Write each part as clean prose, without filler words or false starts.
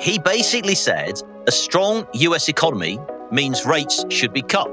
He basically said a strong US economy means rates should be cut.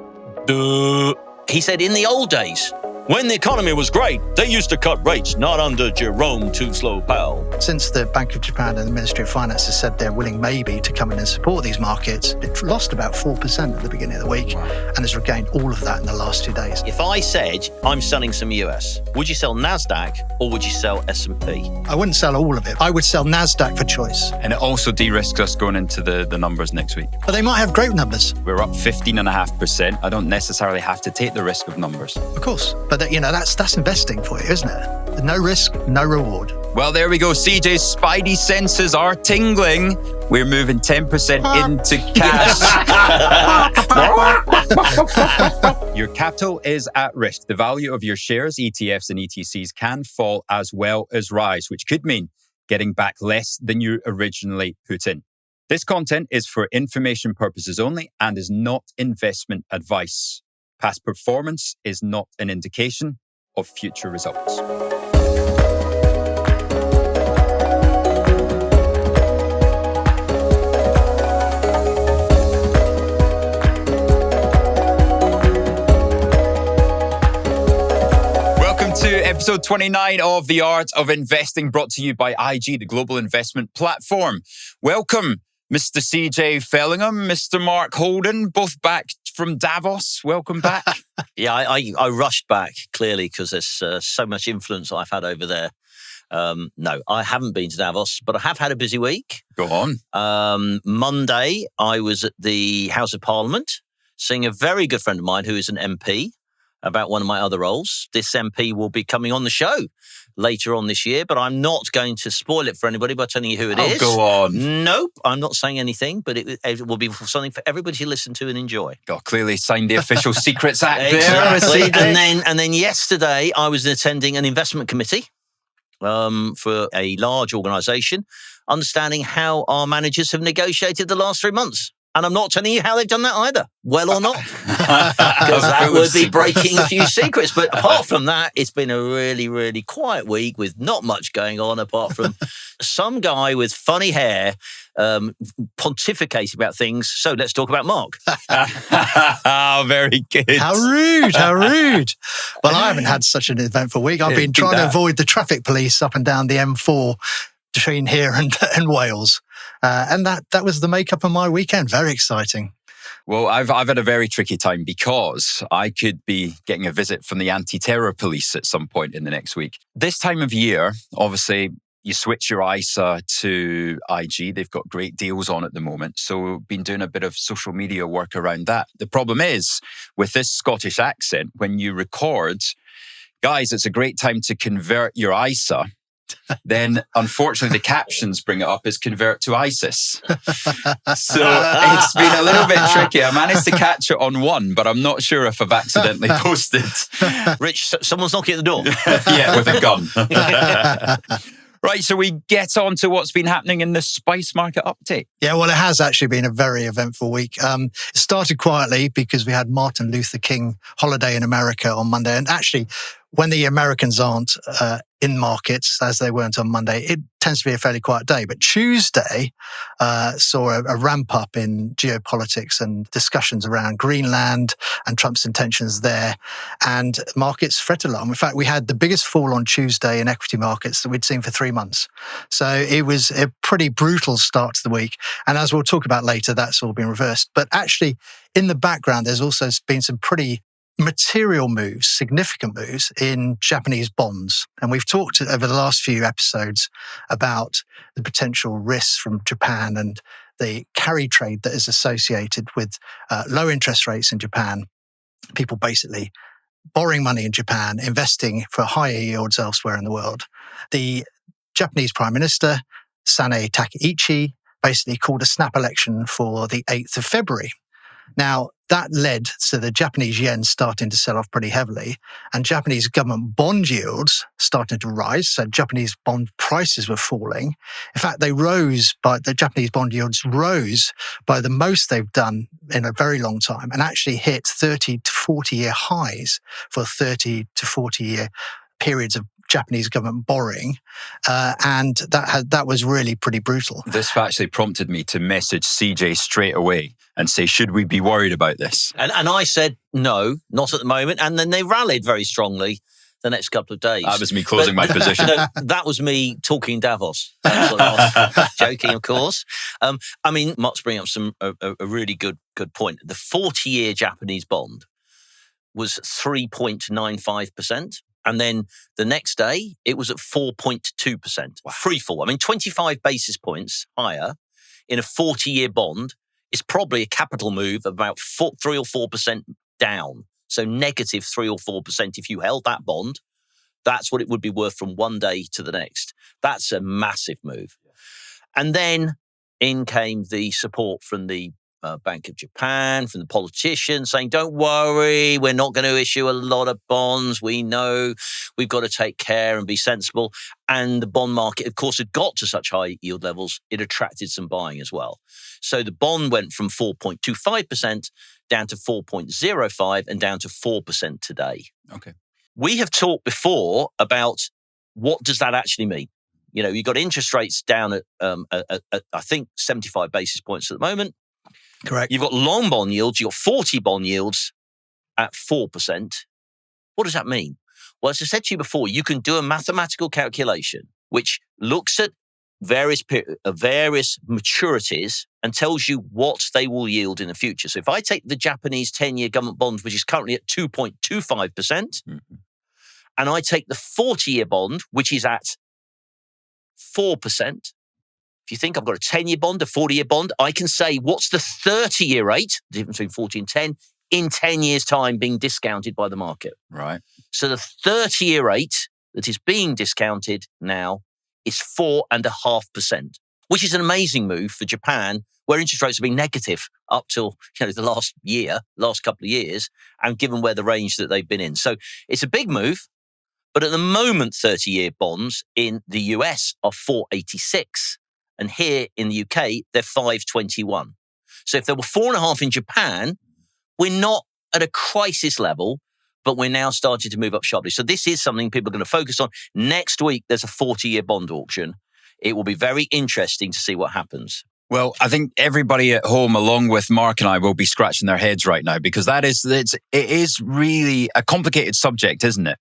Duh. He said in the old days, when the economy was great, they used to cut rates, not under Jerome Too Slow Powell. Since the Bank of Japan and the Ministry of Finance has said they're willing maybe to come in and support these markets, it lost about 4% at the beginning of the week and has regained all of that in the last 2 days. If I said I'm selling some US, would you sell NASDAQ or would you sell S&P? I wouldn't sell all of it. I would sell NASDAQ for choice. And it also de-risks us going into the numbers next week. But they might have great numbers. We're up 15.5%. I don't necessarily have to take the risk of numbers. Of course. But that's investing for you, isn't it? No risk, no reward. Well, there we go. CJ's spidey senses are tingling. We're moving 10% into cash. Your capital is at risk. The value of your shares, ETFs and ETCs can fall as well as rise, which could mean getting back less than you originally put in. This content is for information purposes only and is not investment advice. Past performance is not an indication of future results. Welcome to episode 29 of The Art of Investing, brought to you by IG, the global investment platform. Welcome, Mr. CJ Fellingham, Mr. Mark Holden, both back from Davos. Welcome back. Yeah, I rushed back, clearly, because there's so much influence I've had over there. No, I haven't been to Davos, but I have had a busy week. Go on. Monday, I was at the House of Parliament, seeing a very good friend of mine who is an MP about one of my other roles. This MP will be coming on the show later on this year, but I'm not going to spoil it for anybody by telling you who it is. Go on. Nope, I'm not saying anything, but it will be something for everybody to listen to and enjoy. God, clearly signed the Official Secrets Act Exactly. there. And then yesterday, I was attending an investment committee for a large organisation, understanding how our managers have negotiated the last 3 months. And I'm not telling you how they've done that either, well or not, because that would be breaking a few secrets. But apart from that, it's been a really, really quiet week with not much going on apart from some guy with funny hair pontificating about things. So let's talk about Mark. Oh, very good. How rude, how rude. Well, I haven't had such an eventful week. I've been trying to avoid the traffic police up and down the M4 between here and Wales. And that was the makeup of my weekend. Very exciting. Well, I've had a very tricky time because I could be getting a visit from the anti-terror police at some point in the next week. This time of year, obviously, you switch your ISA to IG. They've got great deals on at the moment. So we've been doing a bit of social media work around that. The problem is, with this Scottish accent, when you record, guys, it's a great time to convert your ISA. Then, unfortunately, the captions bring it up as convert to ISIS. So it's been a little bit tricky. I managed to catch it on one, but I'm not sure if I've accidentally posted. Rich, someone's knocking at the door. Yeah, with a gun. Right, so we get on to what's been happening in the spice market update. Yeah, well, it has actually been a very eventful week. It started quietly because we had Martin Luther King holiday in America on Monday. And actually, when the Americans aren't in markets, as they weren't on Monday, it tends to be a fairly quiet day. But Tuesday saw a ramp up in geopolitics and discussions around Greenland and Trump's intentions there. And markets fretted along. In fact, we had the biggest fall on Tuesday in equity markets that we'd seen for 3 months. So it was a pretty brutal start to the week. And as we'll talk about later, that's all been reversed. But actually, in the background, there's also been some pretty material moves, significant moves in Japanese bonds. And we've talked over the last few episodes about the potential risks from Japan and the carry trade that is associated with low interest rates in Japan. People basically borrowing money in Japan, investing for higher yields elsewhere in the world. The Japanese Prime Minister, Sanae Takaichi, basically called a snap election for the 8th of February. Now, that led to the Japanese yen starting to sell off pretty heavily and Japanese government bond yields starting to rise. So Japanese bond prices were falling. In fact, the Japanese bond yields rose by the most they've done in a very long time and actually hit 30 to 40 year highs for 30 to 40 year periods of Japanese government borrowing, and that was really pretty brutal. This actually prompted me to message CJ straight away and say, should we be worried about this? And I said, no, not at the moment. And then they rallied very strongly the next couple of days. That was me closing my position. That was me talking Davos. That's what I was joking, of course. I mean, Mark's bringing up a really good point. The 40-year Japanese bond was 3.95%. And then the next day, it was at 4.2%. Wow. Free fall. I mean, 25 basis points higher in a 40-year bond is probably a capital move of about 3 or 4% down. So negative 3 or 4% if you held that bond. That's what it would be worth from one day to the next. That's a massive move. And then in came the support from the Bank of Japan, from the politicians saying, don't worry, we're not going to issue a lot of bonds. We know we've got to take care and be sensible. And the bond market, of course, had got to such high yield levels, it attracted some buying as well. So the bond went from 4.25% down to 4.05 and down to 4% today. Okay. We have talked before about what does that actually mean? You know, you've got interest rates down at I think 75 basis points at the moment. Correct. You've got long bond yields, you've got 40 bond yields at 4%. What does that mean? Well, as I said to you before, you can do a mathematical calculation which looks at various maturities and tells you what they will yield in the future. So if I take the Japanese 10-year government bond, which is currently at 2.25%, and I take the 40-year bond, which is at 4%, if you think I've got a 10-year bond, a 40-year bond, I can say what's the 30-year rate, the difference between 40 and 10, in 10 years' time being discounted by the market. Right. So the 30-year rate that is being discounted now is 4.5%, which is an amazing move for Japan, where interest rates have been negative up till the last couple of years, and given where the range that they've been in. So it's a big move, but at the moment, 30-year bonds in the US are 4.86. And here in the UK, they're 5.21. So if there were 4.5 in Japan, we're not at a crisis level, but we're now starting to move up sharply. So this is something people are going to focus on. Next week, there's a 40-year bond auction. It will be very interesting to see what happens. Well, I think everybody at home, along with Mark and I, will be scratching their heads right now, because it is really a complicated subject, isn't it?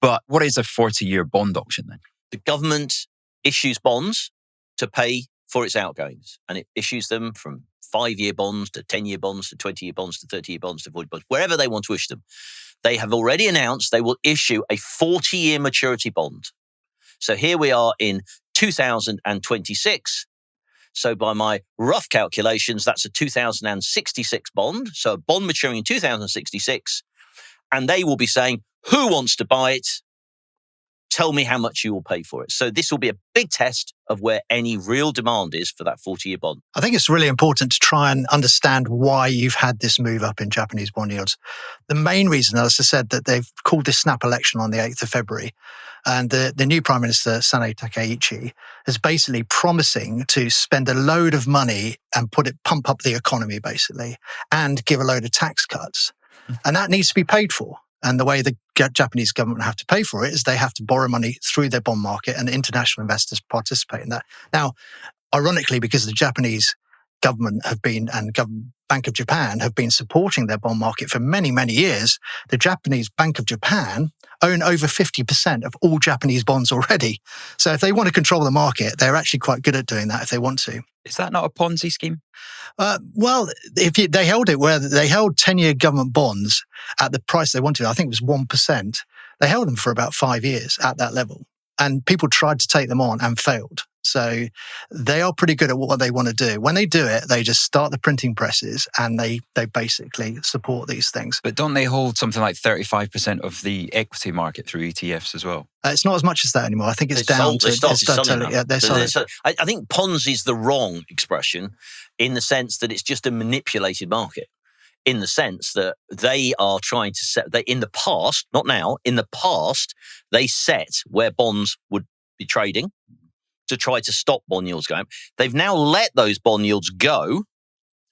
But what is a 40-year bond auction then? The government issues bonds to pay for its outgoings. And it issues them from 5-year bonds to 10-year bonds to 20-year bonds to 30-year bonds to 40 bonds, wherever they want to issue them. They have already announced they will issue a 40-year maturity bond. So here we are in 2026. So by my rough calculations, that's a 2066 bond. So a bond maturing in 2066. And they will be saying, who wants to buy it? Tell me how much you will pay for it. So this will be a big test of where any real demand is for that 40-year bond. I think it's really important to try and understand why you've had this move up in Japanese bond yields. The main reason, as I said, that they've called this snap election on the 8th of February. And the new Prime Minister, Sanae Takaichi, is basically promising to spend a load of money and pump up the economy, basically, and give a load of tax cuts. And that needs to be paid for. And the way the Japanese government have to pay for it is they have to borrow money through their bond market, and international investors participate in that. Now, ironically, because the Japanese government and Bank of Japan have been supporting their bond market for many, many years, the Japanese Bank of Japan own over 50% of all Japanese bonds already. So if they want to control the market, they're actually quite good at doing that if they want to. Is that not a Ponzi scheme? Well, they held it where they held 10-year government bonds at the price they wanted. I think it was 1%. They held them for about 5 years at that level. And people tried to take them on and failed. So they are pretty good at what they want to do. When they do it, they just start the printing presses and they basically support these things. But don't they hold something like 35% of the equity market through ETFs as well? It's not as much as that anymore. I think it's down to... I think Ponzi is the wrong expression in the sense that it's just a manipulated market. In the sense that they are trying to set... in the past, not now, in the past, they set where bonds would be trading to try to stop bond yields going. They've now let those bond yields go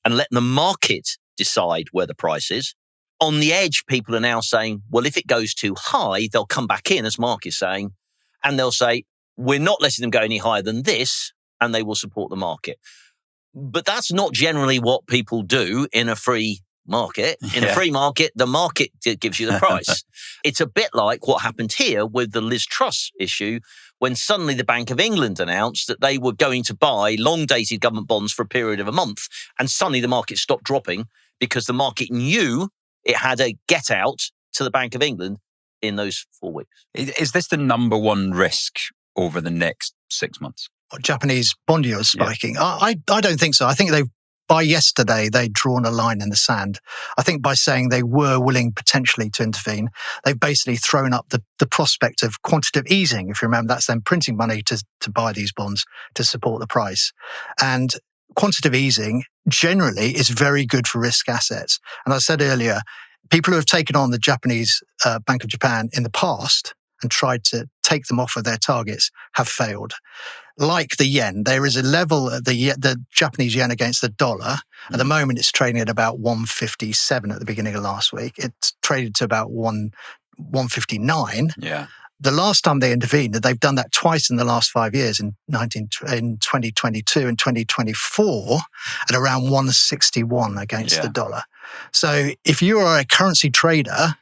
and let the market decide where the price is. On the edge, people are now saying, well, if it goes too high, they'll come back in, as Mark is saying, and they'll say, we're not letting them go any higher than this, and they will support the market. But that's not generally what people do in a free market. In a free market, the market gives you the price. It's a bit like what happened here with the Liz Truss issue, when suddenly the Bank of England announced that they were going to buy long-dated government bonds for a period of a month, and suddenly the market stopped dropping because the market knew it had a get out to the Bank of England in those 4 weeks. Is this the number one risk over the next 6 months? Japanese bond yields spiking? Yeah. I don't think so. I think by yesterday, they'd drawn a line in the sand. I think by saying they were willing potentially to intervene, they've basically thrown up the prospect of quantitative easing. If you remember, that's them printing money to buy these bonds to support the price. And quantitative easing generally is very good for risk assets. And I said earlier, people who have taken on the Japanese Bank of Japan in the past and tried to take them off of their targets have failed. Like the yen, there is a level, the Japanese yen against the dollar. At the moment, it's trading at about 157 at the beginning of last week. It's traded to about 159. Yeah. The last time they intervened, they've done that twice in the last 5 years, in 2022 and 2024, at around 161 against the dollar. So if you are a currency trader,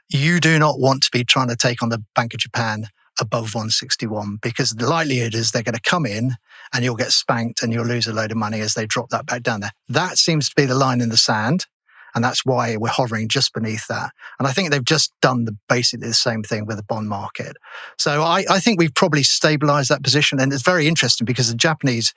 you do not want to be trying to take on the Bank of Japan above 161, because the likelihood is they're going to come in and you'll get spanked and you'll lose a load of money as they drop that back down there. That seems to be the line in the sand. And that's why we're hovering just beneath that. And I think they've just done basically the same thing with the bond market. So I think we've probably stabilized that position. And it's very interesting because the Japanese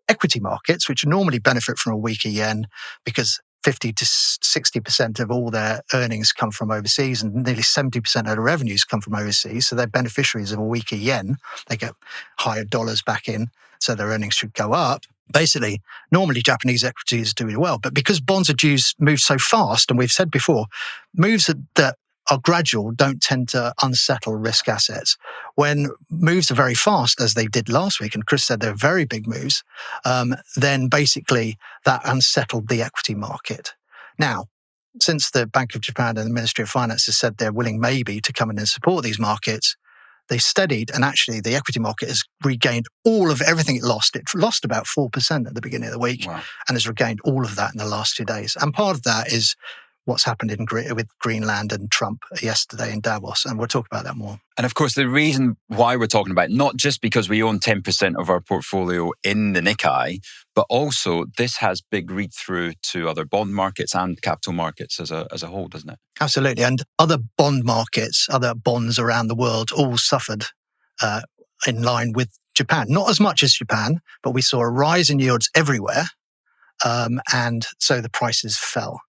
equity markets, which normally benefit from a weaker yen, because 50 to 60% of all their earnings come from overseas and nearly 70% of their revenues come from overseas. So they're beneficiaries of a weaker yen. They get higher dollars back in, so their earnings should go up. Basically, normally Japanese equities do really well, but because bonds are moved so fast, and we've said before, moves that are gradual don't tend to unsettle risk assets. When moves are very fast, as they did last week, and Chris said they're very big moves, then basically that unsettled the equity market. Now, since the Bank of Japan and the Ministry of Finance has said they're willing maybe to come in and support these markets, they steadied, and actually the equity market has regained all of everything it lost. It lost about 4% at the beginning of the week, and has regained all of that in the last 2 days. And part of that is what's happened with Greenland and Trump yesterday in Davos, and we'll talk about that more. And of course, the reason why we're talking about it, not just because we own 10% of our portfolio in the Nikkei, but also this has big read-through to other bond markets and capital markets as a whole, doesn't it? Absolutely. And other bond markets, other bonds around the world all suffered in line with Japan. Not as much as Japan, but we saw a rise in yields everywhere. And so the prices fell.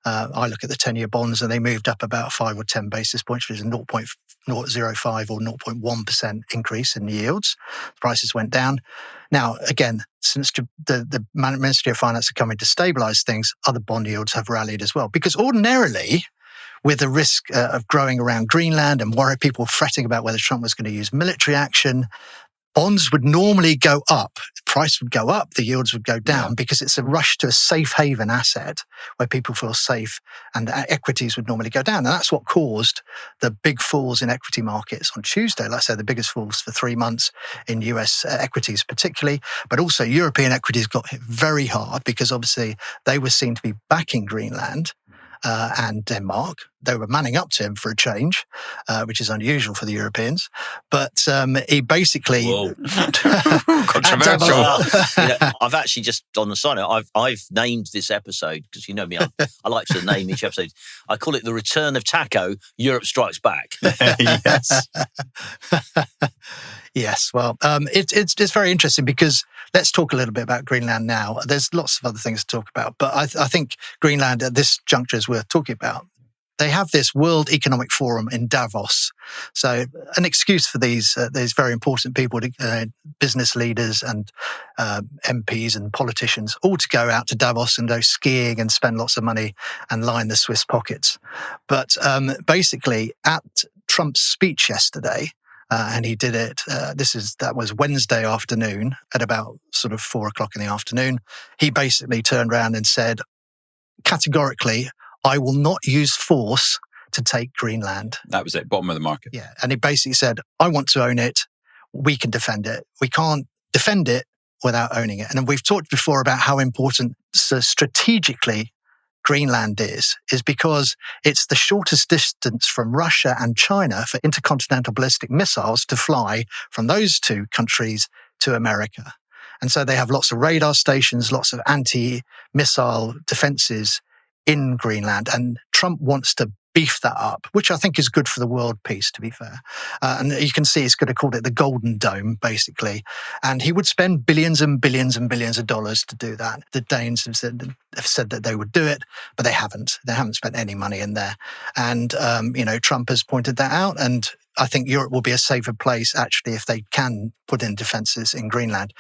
I look at the 10-year bonds and they moved up about 5 or 10 basis points, which is a 0.05 or 0.1% increase in yields. The prices went down. Now, again, since the Ministry of Finance are coming to stabilize things, other bond yields have rallied as well. Because ordinarily, with the risk of growing around Greenland and people fretting about whether Trump was going to use military action, bonds would normally go up. The price would go up, the yields would go down, because it's a rush to a safe haven asset where people feel safe, and equities would normally go down. And that's what caused the big falls in equity markets on Tuesday. Like I said, the biggest falls for 3 months in US equities particularly, but also European equities got hit very hard because obviously they were seen to be backing Greenland and Denmark. They were manning up to him for a change, which is unusual for the Europeans. But he basically... Controversial. I've actually just, on the side note, I've named this episode, because you know me, I like to name each episode. I call it The Return of Taco, Europe Strikes Back. Yes. Yes, well, it's very interesting because let's talk a little bit about Greenland now. There's lots of other things to talk about, but I think Greenland at this juncture is worth talking about. They have this World Economic Forum in Davos. So an excuse for these very important people, business leaders and MPs and politicians, all to go out to Davos and go skiing and spend lots of money and line the Swiss pockets. But basically, at Trump's speech yesterday, and he did it, that was Wednesday afternoon at about sort of 4:00 in the afternoon. He basically turned around and said, categorically, I will not use force to take Greenland. That was it, bottom of the market. Yeah. And he basically said, I want to own it. We can defend it. We can't defend it without owning it. And we've talked before about how important strategically Greenland is because it's the shortest distance from Russia and China for intercontinental ballistic missiles to fly from those two countries to America. And so they have lots of radar stations, lots of anti-missile defenses in Greenland. And Trump wants to beef that up, which I think is good for the world peace, to be fair. And you can see he's going to call it the Golden Dome, basically. And he would spend billions and billions and billions of dollars to do that. The Danes have said that they would do it, but they haven't. They haven't spent any money in there. And, Trump has pointed that out. And I think Europe will be a safer place, actually, if they can put in defences in Greenland.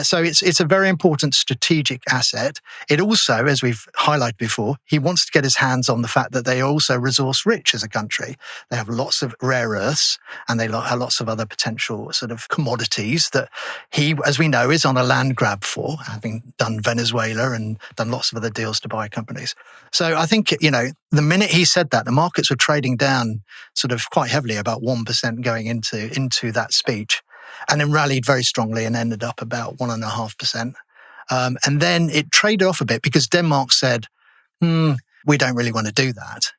So it's a very important strategic asset. It also, as we've highlighted before, he wants to get his hands on the fact that they are also resource rich as a country. They have lots of rare earths and they have lots of other potential sort of commodities that he, as we know, is on a land grab for, having done Venezuela and done lots of other deals to buy companies. So I think, the minute he said that, the markets were trading down sort of quite heavily, about 1% going into that speech, and then rallied very strongly and ended up about 1.5%. And then it traded off a bit because Denmark said, we don't really want to do that.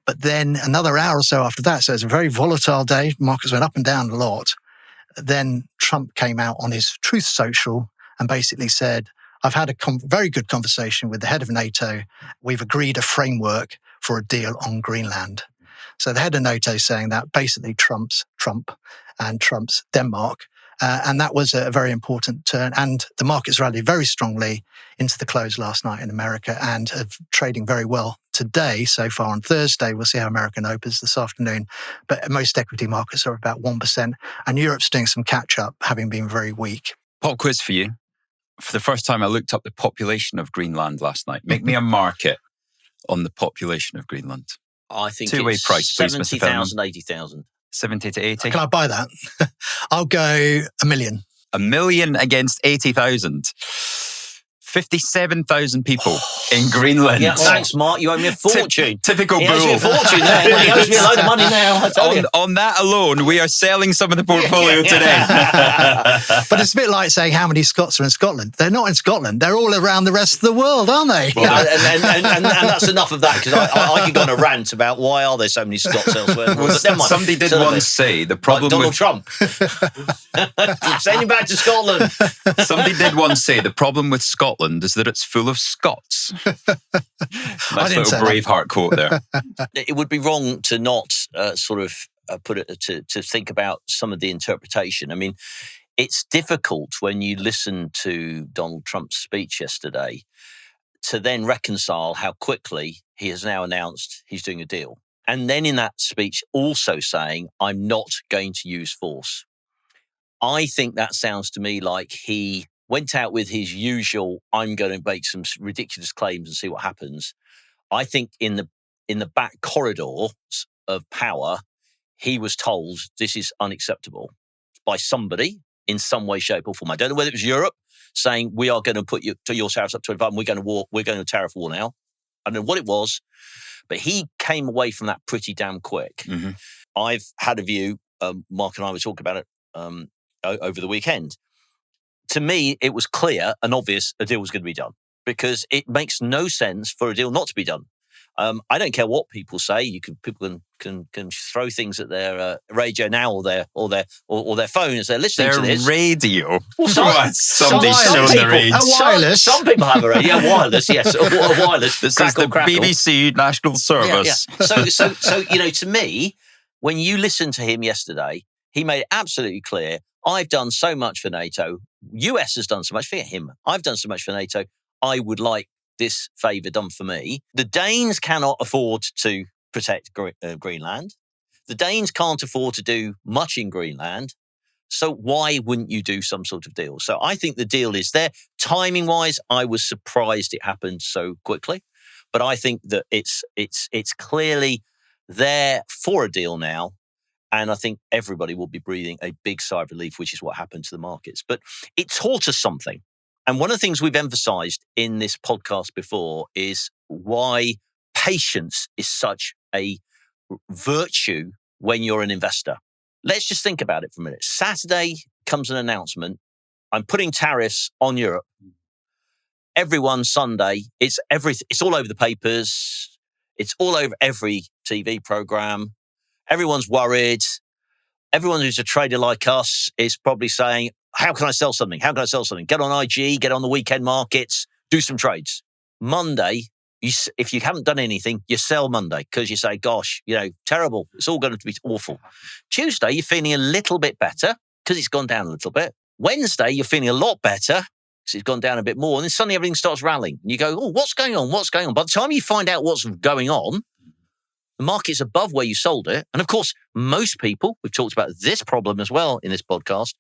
But then another hour or so after that, so it's a very volatile day, markets went up and down a lot. Then Trump came out on his Truth Social and basically said, I've had a very good conversation with the head of NATO. We've agreed a framework for a deal on Greenland. So the head of NATO saying that basically Trump's Trump and Trump's Denmark. And that was a very important turn. And the markets rallied very strongly into the close last night in America and are trading very well today. So far on Thursday, we'll see how American opens this afternoon. But most equity markets are about 1%. And Europe's doing some catch up, having been very weak. Pop quiz for you. For the first time, I looked up the population of Greenland last night. Make me a market on the population of Greenland. I think Two-way it's price, please, Mr. 70,000, 80,000. 70 to 80? Can I buy that? I'll go 1 million. 1 million against 80,000. 57,000 people in Greenland. Yeah, thanks, Mark. You owe me a fortune. Typical He bull. owes me a fortune there. He owes me a load of money now. I tell you. On that alone, we are selling some of the portfolio today. But it's a bit like saying how many Scots are in Scotland. They're not in Scotland. They're all around the rest of the world, aren't they? Well, and that's enough of that, because I could go on a rant about why are there so many Scots elsewhere. But never mind. Somebody did once say the problem Donald with Trump. Send him back to Scotland. Somebody did once say the problem with Scotland is that it's full of Scots. Nice little Braveheart quote there. It would be wrong to not put it to think about some of the interpretation. I mean, it's difficult when you listen to Donald Trump's speech yesterday to then reconcile how quickly he has now announced he's doing a deal. And then in that speech also saying, I'm not going to use force. I think that sounds to me like he went out with his usual, I'm going to make some ridiculous claims and see what happens. I think in the back corridors of power, he was told this is unacceptable by somebody in some way, shape or form. I don't know whether it was Europe saying we are going to put your tariffs up 25 and we're going to tariff war now. I don't know what it was, but he came away from that pretty damn quick. Mm-hmm. I've had a view, Mark and I were talking about it over the weekend. To me, it was clear and obvious a deal was going to be done because it makes no sense for a deal not to be done. I don't care what people say. People can throw things at their radio now or their phone as they're listening to this. Their radio. Well, somebody's shown the radio. Wireless. Some people have a radio. Yeah, wireless. Yes, a wireless. This is the BBC National Service. Yeah. So to me, when you listen to him yesterday, he made it absolutely clear. I've done so much for NATO. US has done so much. Forget him. I've done so much for NATO. I would like this favour done for me. The Danes cannot afford to protect Greenland. The Danes can't afford to do much in Greenland. So why wouldn't you do some sort of deal? So I think the deal is there. Timing-wise, I was surprised it happened so quickly. But I think that it's clearly there for a deal now. And I think everybody will be breathing a big sigh of relief, which is what happened to the markets. But it taught us something. And one of the things we've emphasized in this podcast before is why patience is such a virtue when you're an investor. Let's just think about it for a minute. Saturday comes an announcement. I'm putting tariffs on Europe. Everyone Sunday, it's all over the papers. It's all over every TV program. Everyone's worried. Everyone who's a trader like us is probably saying, how can I sell something? How can I sell something? Get on IG, get on the weekend markets, do some trades. Monday, if you haven't done anything, you sell Monday because you say, gosh, terrible. It's all going to be awful. Tuesday, you're feeling a little bit better because it's gone down a little bit. Wednesday, you're feeling a lot better because it's gone down a bit more. And then suddenly everything starts rallying. And you go, oh, what's going on? What's going on? By the time you find out what's going on, the market's above where you sold it. And of course, most people, we've talked about this problem as well in this podcast,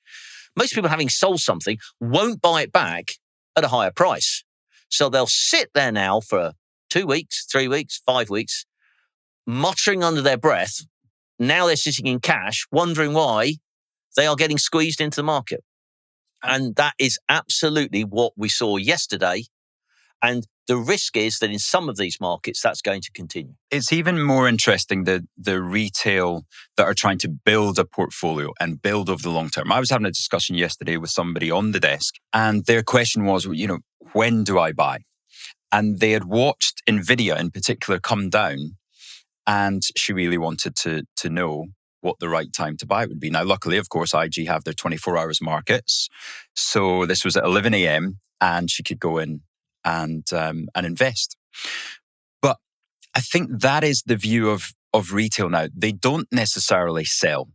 most people having sold something won't buy it back at a higher price. So they'll sit there now for 2 weeks, 3 weeks, 5 weeks, muttering under their breath. Now they're sitting in cash, wondering why they are getting squeezed into the market. And that is absolutely what we saw yesterday. And the risk is that in some of these markets, that's going to continue. It's even more interesting the retail that are trying to build a portfolio and build over the long term. I was having a discussion yesterday with somebody on the desk, and their question was, when do I buy? And they had watched Nvidia in particular come down, and she really wanted to know what the right time to buy would be. Now, luckily, of course, IG have their 24 hours markets. So this was at 11 a.m. and she could go in and invest. But I think that is the view of retail now. They don't necessarily sell.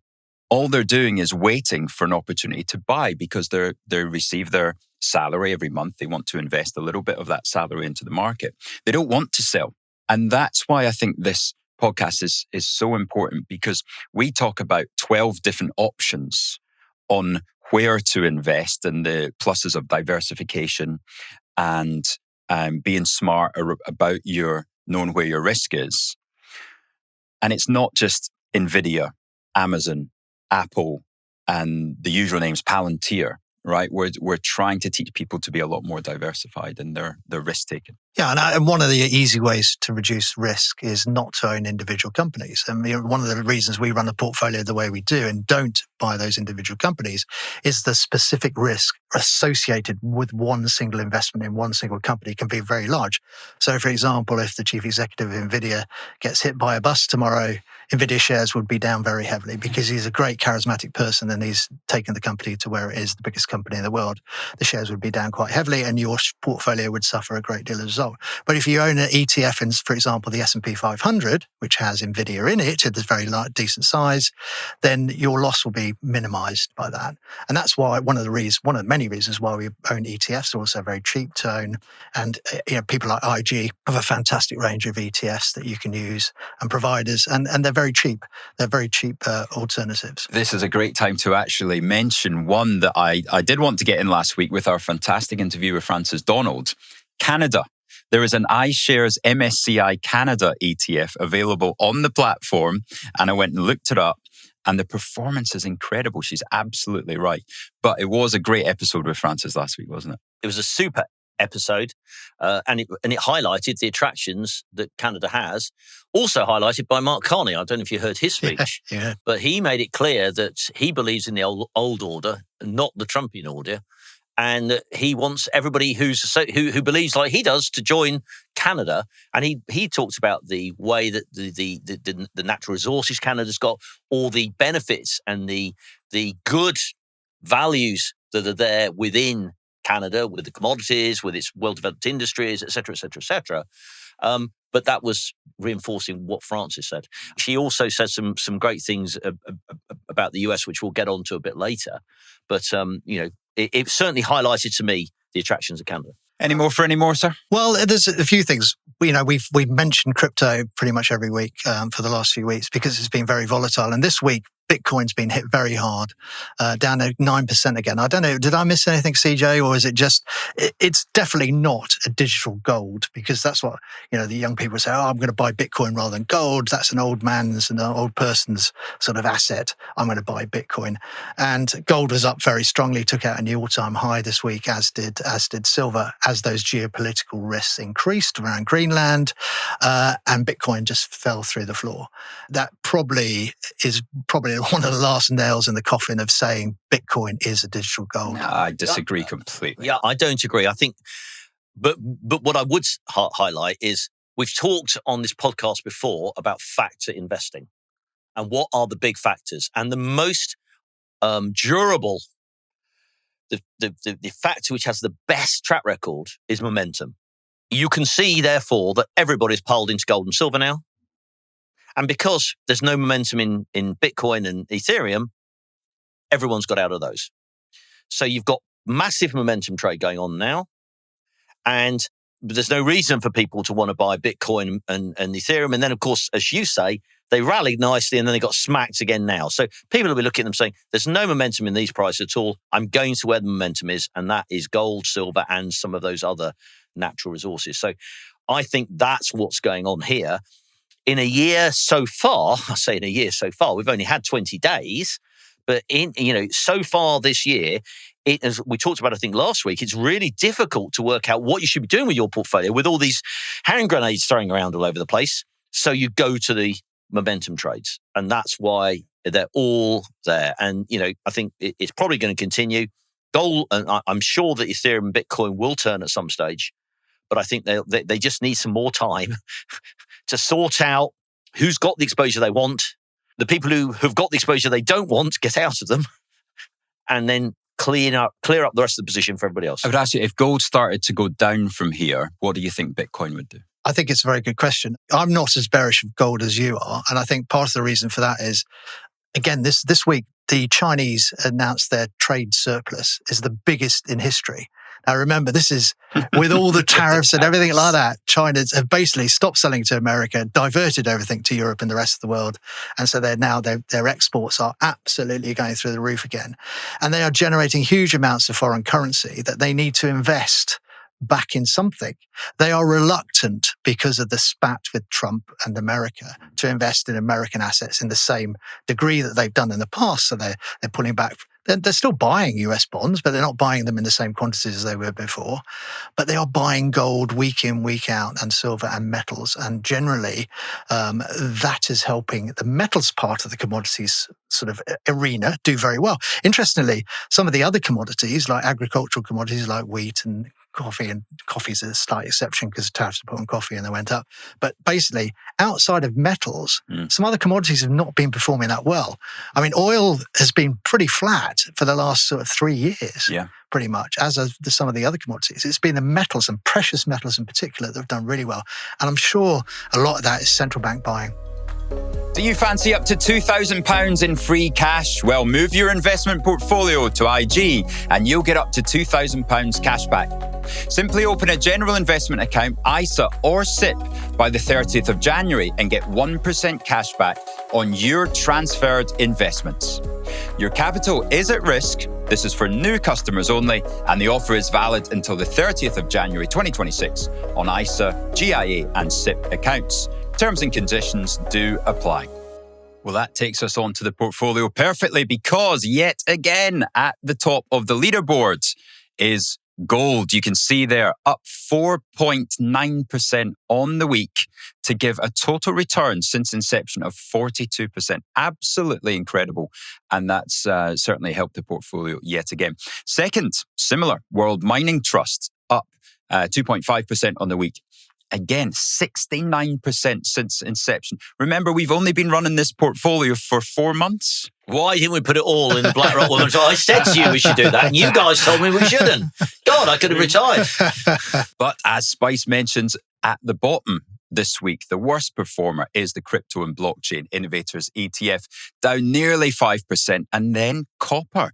All they're doing is waiting for an opportunity to buy because they receive their salary every month. They want to invest a little bit of that salary into the market. They don't want to sell. And that's why I think this podcast is so important, because we talk about 12 different options on where to invest and the pluses of diversification and being smart about knowing where your risk is. And it's not just Nvidia, Amazon, Apple, and the usual names, Palantir, right? We're trying to teach people to be a lot more diversified in their risk taking. Yeah, and one of the easy ways to reduce risk is not to own individual companies. And one of the reasons we run a portfolio the way we do and don't buy those individual companies is the specific risk associated with one single investment in one single company can be very large. So, for example, if the chief executive of NVIDIA gets hit by a bus tomorrow, NVIDIA shares would be down very heavily because he's a great charismatic person and he's taken the company to where it is, the biggest company in the world. The shares would be down quite heavily and your portfolio would suffer a great deal as a result. But if you own an ETF in, for example, the S&P 500, which has NVIDIA in it, it's very decent size, then your loss will be minimized by that. And that's why one of the many reasons why we own ETFs. They're also very cheap to own. And people like IG have a fantastic range of ETFs that you can use and providers, and they're very cheap. They're very cheap alternatives. This is a great time to actually mention one that I did want to get in last week with our fantastic interview with Francis Donald. Canada. There is an iShares MSCI Canada ETF available on the platform, and I went and looked it up, and the performance is incredible. She's absolutely right. But it was a great episode with Francis last week, wasn't it? It was a super episode, and it highlighted the attractions that Canada has, also highlighted by Mark Carney. I don't know if you heard his speech, yeah. But he made it clear that he believes in the old order, not the Trumpian order. And he wants everybody who believes like he does to join Canada. And he talks about the way that the natural resources Canada's got, all the benefits and the good values that are there within Canada, with the commodities, with its well-developed industries, et cetera, et cetera, et cetera. But that was reinforcing what Francis said. She also said some great things about the US, which we'll get on to a bit later. But, it certainly highlighted to me the attractions of Canada. Any more, sir? Well, there's a few things. We've mentioned crypto pretty much every week for the last few weeks because it's been very volatile. And this week, Bitcoin's been hit very hard, down to 9% again. I don't know, did I miss anything, CJ, or is it just, it's definitely not a digital gold, because that's what, the young people say, I'm going to buy Bitcoin rather than gold. That's an old man's and an old person's sort of asset. I'm going to buy Bitcoin. And gold was up very strongly, took out a new all-time high this week, as did silver, as those geopolitical risks increased around Greenland, and Bitcoin just fell through the floor. That is probably one of the last nails in the coffin of saying Bitcoin is a digital gold. No, I disagree completely. Yeah, I don't agree. I think, but what I would highlight is we've talked on this podcast before about factor investing and what are the big factors, and the most durable, the factor which has the best track record is momentum. You can see, therefore, that everybody's piled into gold and silver now. And because there's no momentum in Bitcoin and Ethereum, everyone's got out of those. So you've got massive momentum trade going on now. And there's no reason for people to want to buy Bitcoin and Ethereum. And then, of course, as you say, they rallied nicely and then they got smacked again now. So people will be looking at them saying, there's no momentum in these prices at all. I'm going to where the momentum is, and that is gold, silver, and some of those other natural resources. So I think that's what's going on here. In a year so far, I say in a year so far, we've only had 20 days, but so far this year, as we talked about, I think last week, it's really difficult to work out what you should be doing with your portfolio with all these hand grenades throwing around all over the place. So you go to the momentum trades, and that's why they're all there. And, I think it's probably going to continue. Gold, and I'm sure that Ethereum and Bitcoin will turn at some stage, but I think they just need some more time to sort out who's got the exposure they want. The people who have got the exposure they don't want, get out of them, and then clear up the rest of the position for everybody else. I would ask you, if gold started to go down from here, what do you think Bitcoin would do? I think it's a very good question. I'm not as bearish of gold as you are. And I think part of the reason for that is, again, this week, the Chinese announced their trade surplus is the biggest in history. Now, remember, this is with all the tariffs and everything like that. China have basically stopped selling to America, diverted everything to Europe and the rest of the world. And so their exports are absolutely going through the roof again. And they are generating huge amounts of foreign currency that they need to invest back in something. They are reluctant, because of the spat with Trump and America, to invest in American assets in the same degree that they've done in the past. So they're pulling back. They're still buying US bonds, but they're not buying them in the same quantities as they were before. But they are buying gold week in, week out, and silver and metals. And generally, that is helping the metals part of the commodities sort of arena do very well. Interestingly, some of the other commodities, like agricultural commodities like wheat and coffee, and coffee is a slight exception because tariffs are put on coffee and they went up. But basically, outside of metals, some other commodities have not been performing that well. I mean, oil has been pretty flat for the last sort of 3 years, pretty much, as have some of the other commodities. It's been the metals, and precious metals in particular, that have done really well. And I'm sure a lot of that is central bank buying. Do you fancy up to £2,000 in free cash? Well, move your investment portfolio to IG and you'll get up to £2,000 cash back. Simply open a general investment account, ISA or SIP, by the 30th of January and get 1% cash back on your transferred investments. Your capital is at risk. This is for new customers only, and the offer is valid until the 30th of January 2026 on ISA, GIA and SIP accounts. Terms and conditions do apply. Well, that takes us on to the portfolio perfectly, because yet again at the top of the leaderboard is gold. You can see there up 4.9% on the week to give a total return since inception of 42%. Absolutely incredible. And that's certainly helped the portfolio yet again. Second, similar, World Mining Trust up 2.5% on the week. Again, 69% since inception. Remember, we've only been running this portfolio for 4 months. Why didn't we put it all in the BlackRock Women? I said to you we should do that, and you guys told me we shouldn't. God, I could have retired. But as Spice mentions at the bottom this week, the worst performer is the Crypto and Blockchain Innovators ETF, down nearly 5%. And then copper,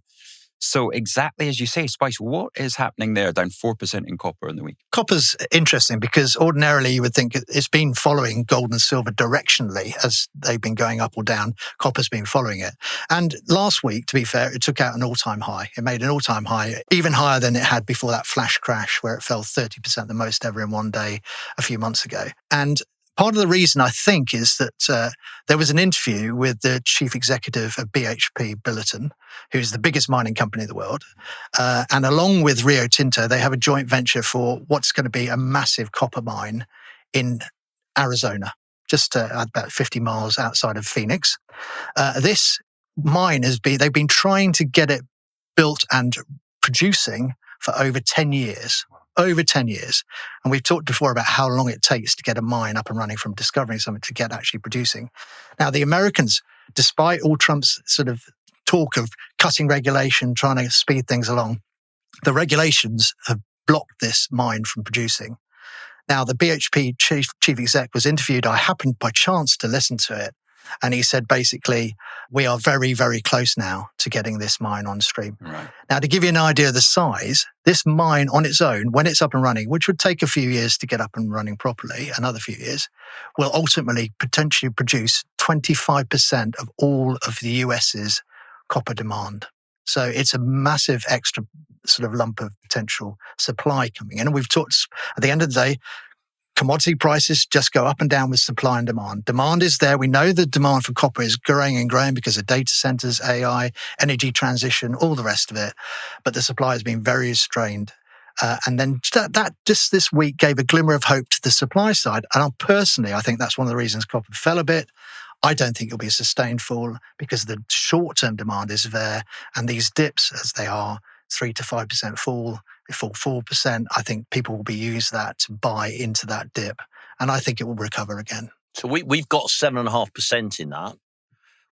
So exactly as you say, Spice, what is happening there? Down 4% in copper in the week. Copper's interesting because ordinarily you would think it's been following gold and silver directionally as they've been going up or down. Copper's been following it. And last week, to be fair, it took out an all-time high. It made an all-time high, even higher than it had before that flash crash where it fell 30%, the most ever in one day a few months ago. And part of the reason, I think, is that there was an interview with the chief executive of BHP Billiton, who's the biggest mining company in the world. And along with Rio Tinto, they have a joint venture for what's going to be a massive copper mine in Arizona, just about 50 miles outside of Phoenix. This mine they've been trying to get it built and producing for over 10 years. Over 10 years. And we've talked before about how long it takes to get a mine up and running from discovering something to get actually producing. Now, the Americans, despite all Trump's sort of talk of cutting regulation, trying to speed things along, the regulations have blocked this mine from producing. Now, the BHP chief exec was interviewed. I happened by chance to listen to it. And he said, basically, we are very, very close now to getting this mine on stream. Right. Now, to give you an idea of the size, this mine on its own, when it's up and running, which would take a few years to get up and running properly, another few years, will ultimately potentially produce 25% of all of the US's copper demand. So it's a massive extra sort of lump of potential supply coming in. And we've talked, at the end of the day, commodity prices just go up and down with supply and demand. Demand is there. We know the demand for copper is growing and growing because of data centers, AI, energy transition, all the rest of it. But the supply has been very restrained. And then that just this week gave a glimmer of hope to the supply side. And personally, I think that's one of the reasons copper fell a bit. I don't think it'll be a sustained fall because the short-term demand is there. And these dips, as they are, 3 to 5% fall, they fall 4%. I think people will be used that to buy into that dip. And I think it will recover again. So we've got 7.5% in that,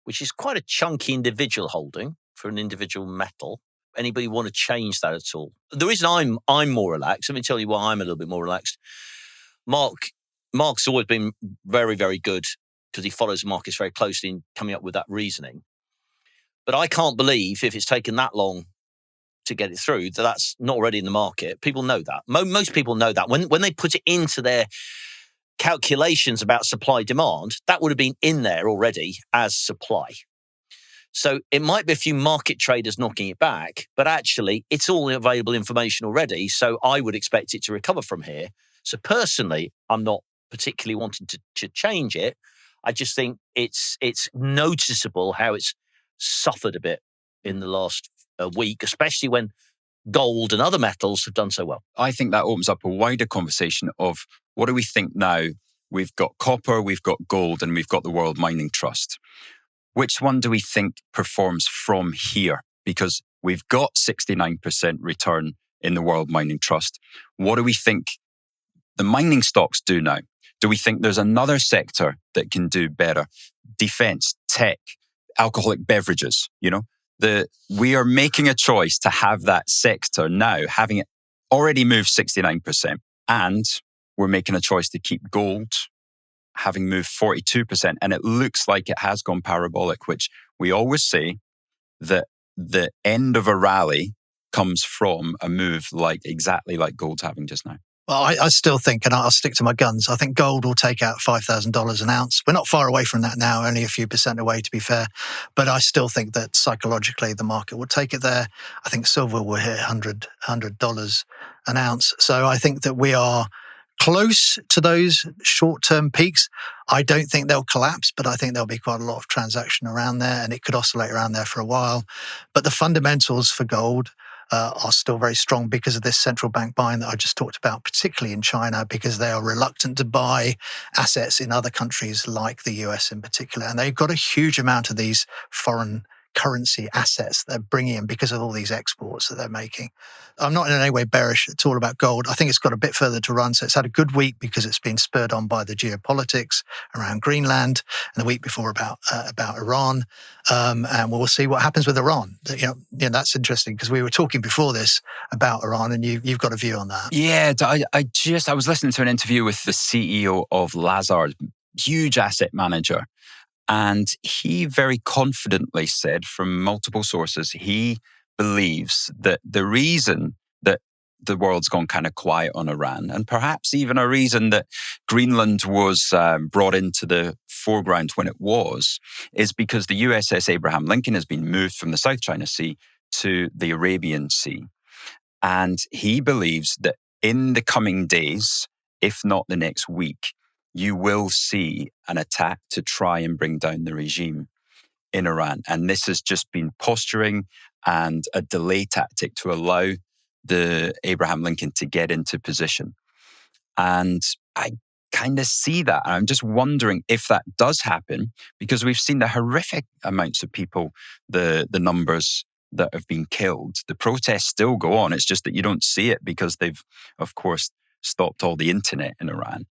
which is quite a chunky individual holding for an individual metal. Anybody want to change that at all? The reason I'm more relaxed, let me tell you why I'm a little bit more relaxed. Mark's always been very, very good because he follows the markets very closely in coming up with that reasoning. But I can't believe if it's taken that long to get it through, that's not already in the market. People know that. Most people know that. When they put it into their calculations about supply demand, that would have been in there already as supply. So it might be a few market traders knocking it back, but actually it's all available information already. So I would expect it to recover from here. So personally, I'm not particularly wanting to change it. I just think it's noticeable how it's suffered a bit in the last week, especially when gold and other metals have done so well. I think that opens up a wider conversation of what do we think now? We've got copper, we've got gold, and we've got the World Mining Trust. Which one do we think performs from here? Because we've got 69% return in the World Mining Trust. What do we think the mining stocks do now? Do we think there's another sector that can do better? Defense, tech, alcoholic beverages, we are making a choice to have that sector now, having it already moved 69%. And we're making a choice to keep gold, having moved 42%. And it looks like it has gone parabolic, which we always say that the end of a rally comes from a move exactly like gold's having just now. Well, I still think, and I'll stick to my guns, I think gold will take out $5,000 an ounce. We're not far away from that now, only a few percent away, to be fair. But I still think that psychologically the market will take it there. I think silver will hit $100 an ounce. So I think that we are close to those short-term peaks. I don't think they'll collapse, but I think there'll be quite a lot of transaction around there, and it could oscillate around there for a while. But the fundamentals for gold are still very strong because of this central bank buying that I just talked about, particularly in China, because they are reluctant to buy assets in other countries like the US in particular. And they've got a huge amount of these foreign currency assets they're bringing in because of all these exports that they're making. I'm not in any way bearish at all about gold. I think it's got a bit further to run. So it's had a good week because it's been spurred on by the geopolitics around Greenland, and the week before about Iran. And we'll see what happens with Iran. That's interesting because we were talking before this about Iran, and you've got a view on that. Yeah, I was listening to an interview with the CEO of Lazard, huge asset manager. And he very confidently said from multiple sources, he believes that the reason that the world's gone kind of quiet on Iran, and perhaps even a reason that Greenland was brought into the foreground when it was, is because the USS Abraham Lincoln has been moved from the South China Sea to the Arabian Sea. And he believes that in the coming days, if not the next week, you will see an attack to try and bring down the regime in Iran. And this has just been posturing and a delay tactic to allow the Abraham Lincoln to get into position. And I kind of see that. I'm just wondering if that does happen, because we've seen the horrific amounts of people, the numbers that have been killed. The protests still go on. It's just that you don't see it because they've, of course, stopped all the internet in Iran.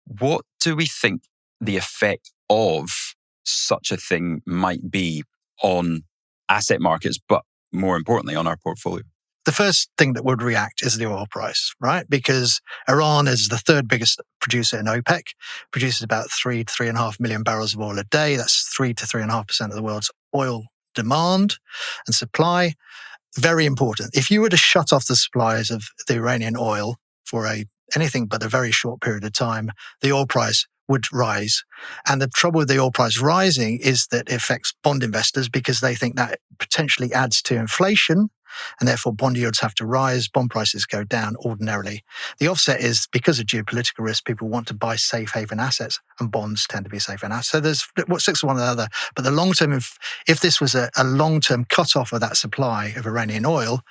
What do we think the effect of such a thing might be on asset markets, but more importantly, on our portfolio? The first thing that would react is the oil price, right? Because Iran is the third biggest producer in OPEC, produces about 3 to 3.5 million barrels of oil a day. That's 3 to 3.5% of the world's oil demand and supply. Very important. If you were to shut off the supplies of the Iranian oil for anything but a very short period of time, the oil price would rise. And the trouble with the oil price rising is that it affects bond investors because they think that potentially adds to inflation, and therefore bond yields have to rise, bond prices go down ordinarily. The offset is because of geopolitical risk, people want to buy safe haven assets, and bonds tend to be safe haven assets. So there's what six of one or the other. But the long term, if this was a long-term cut-off of that supply of Iranian oil,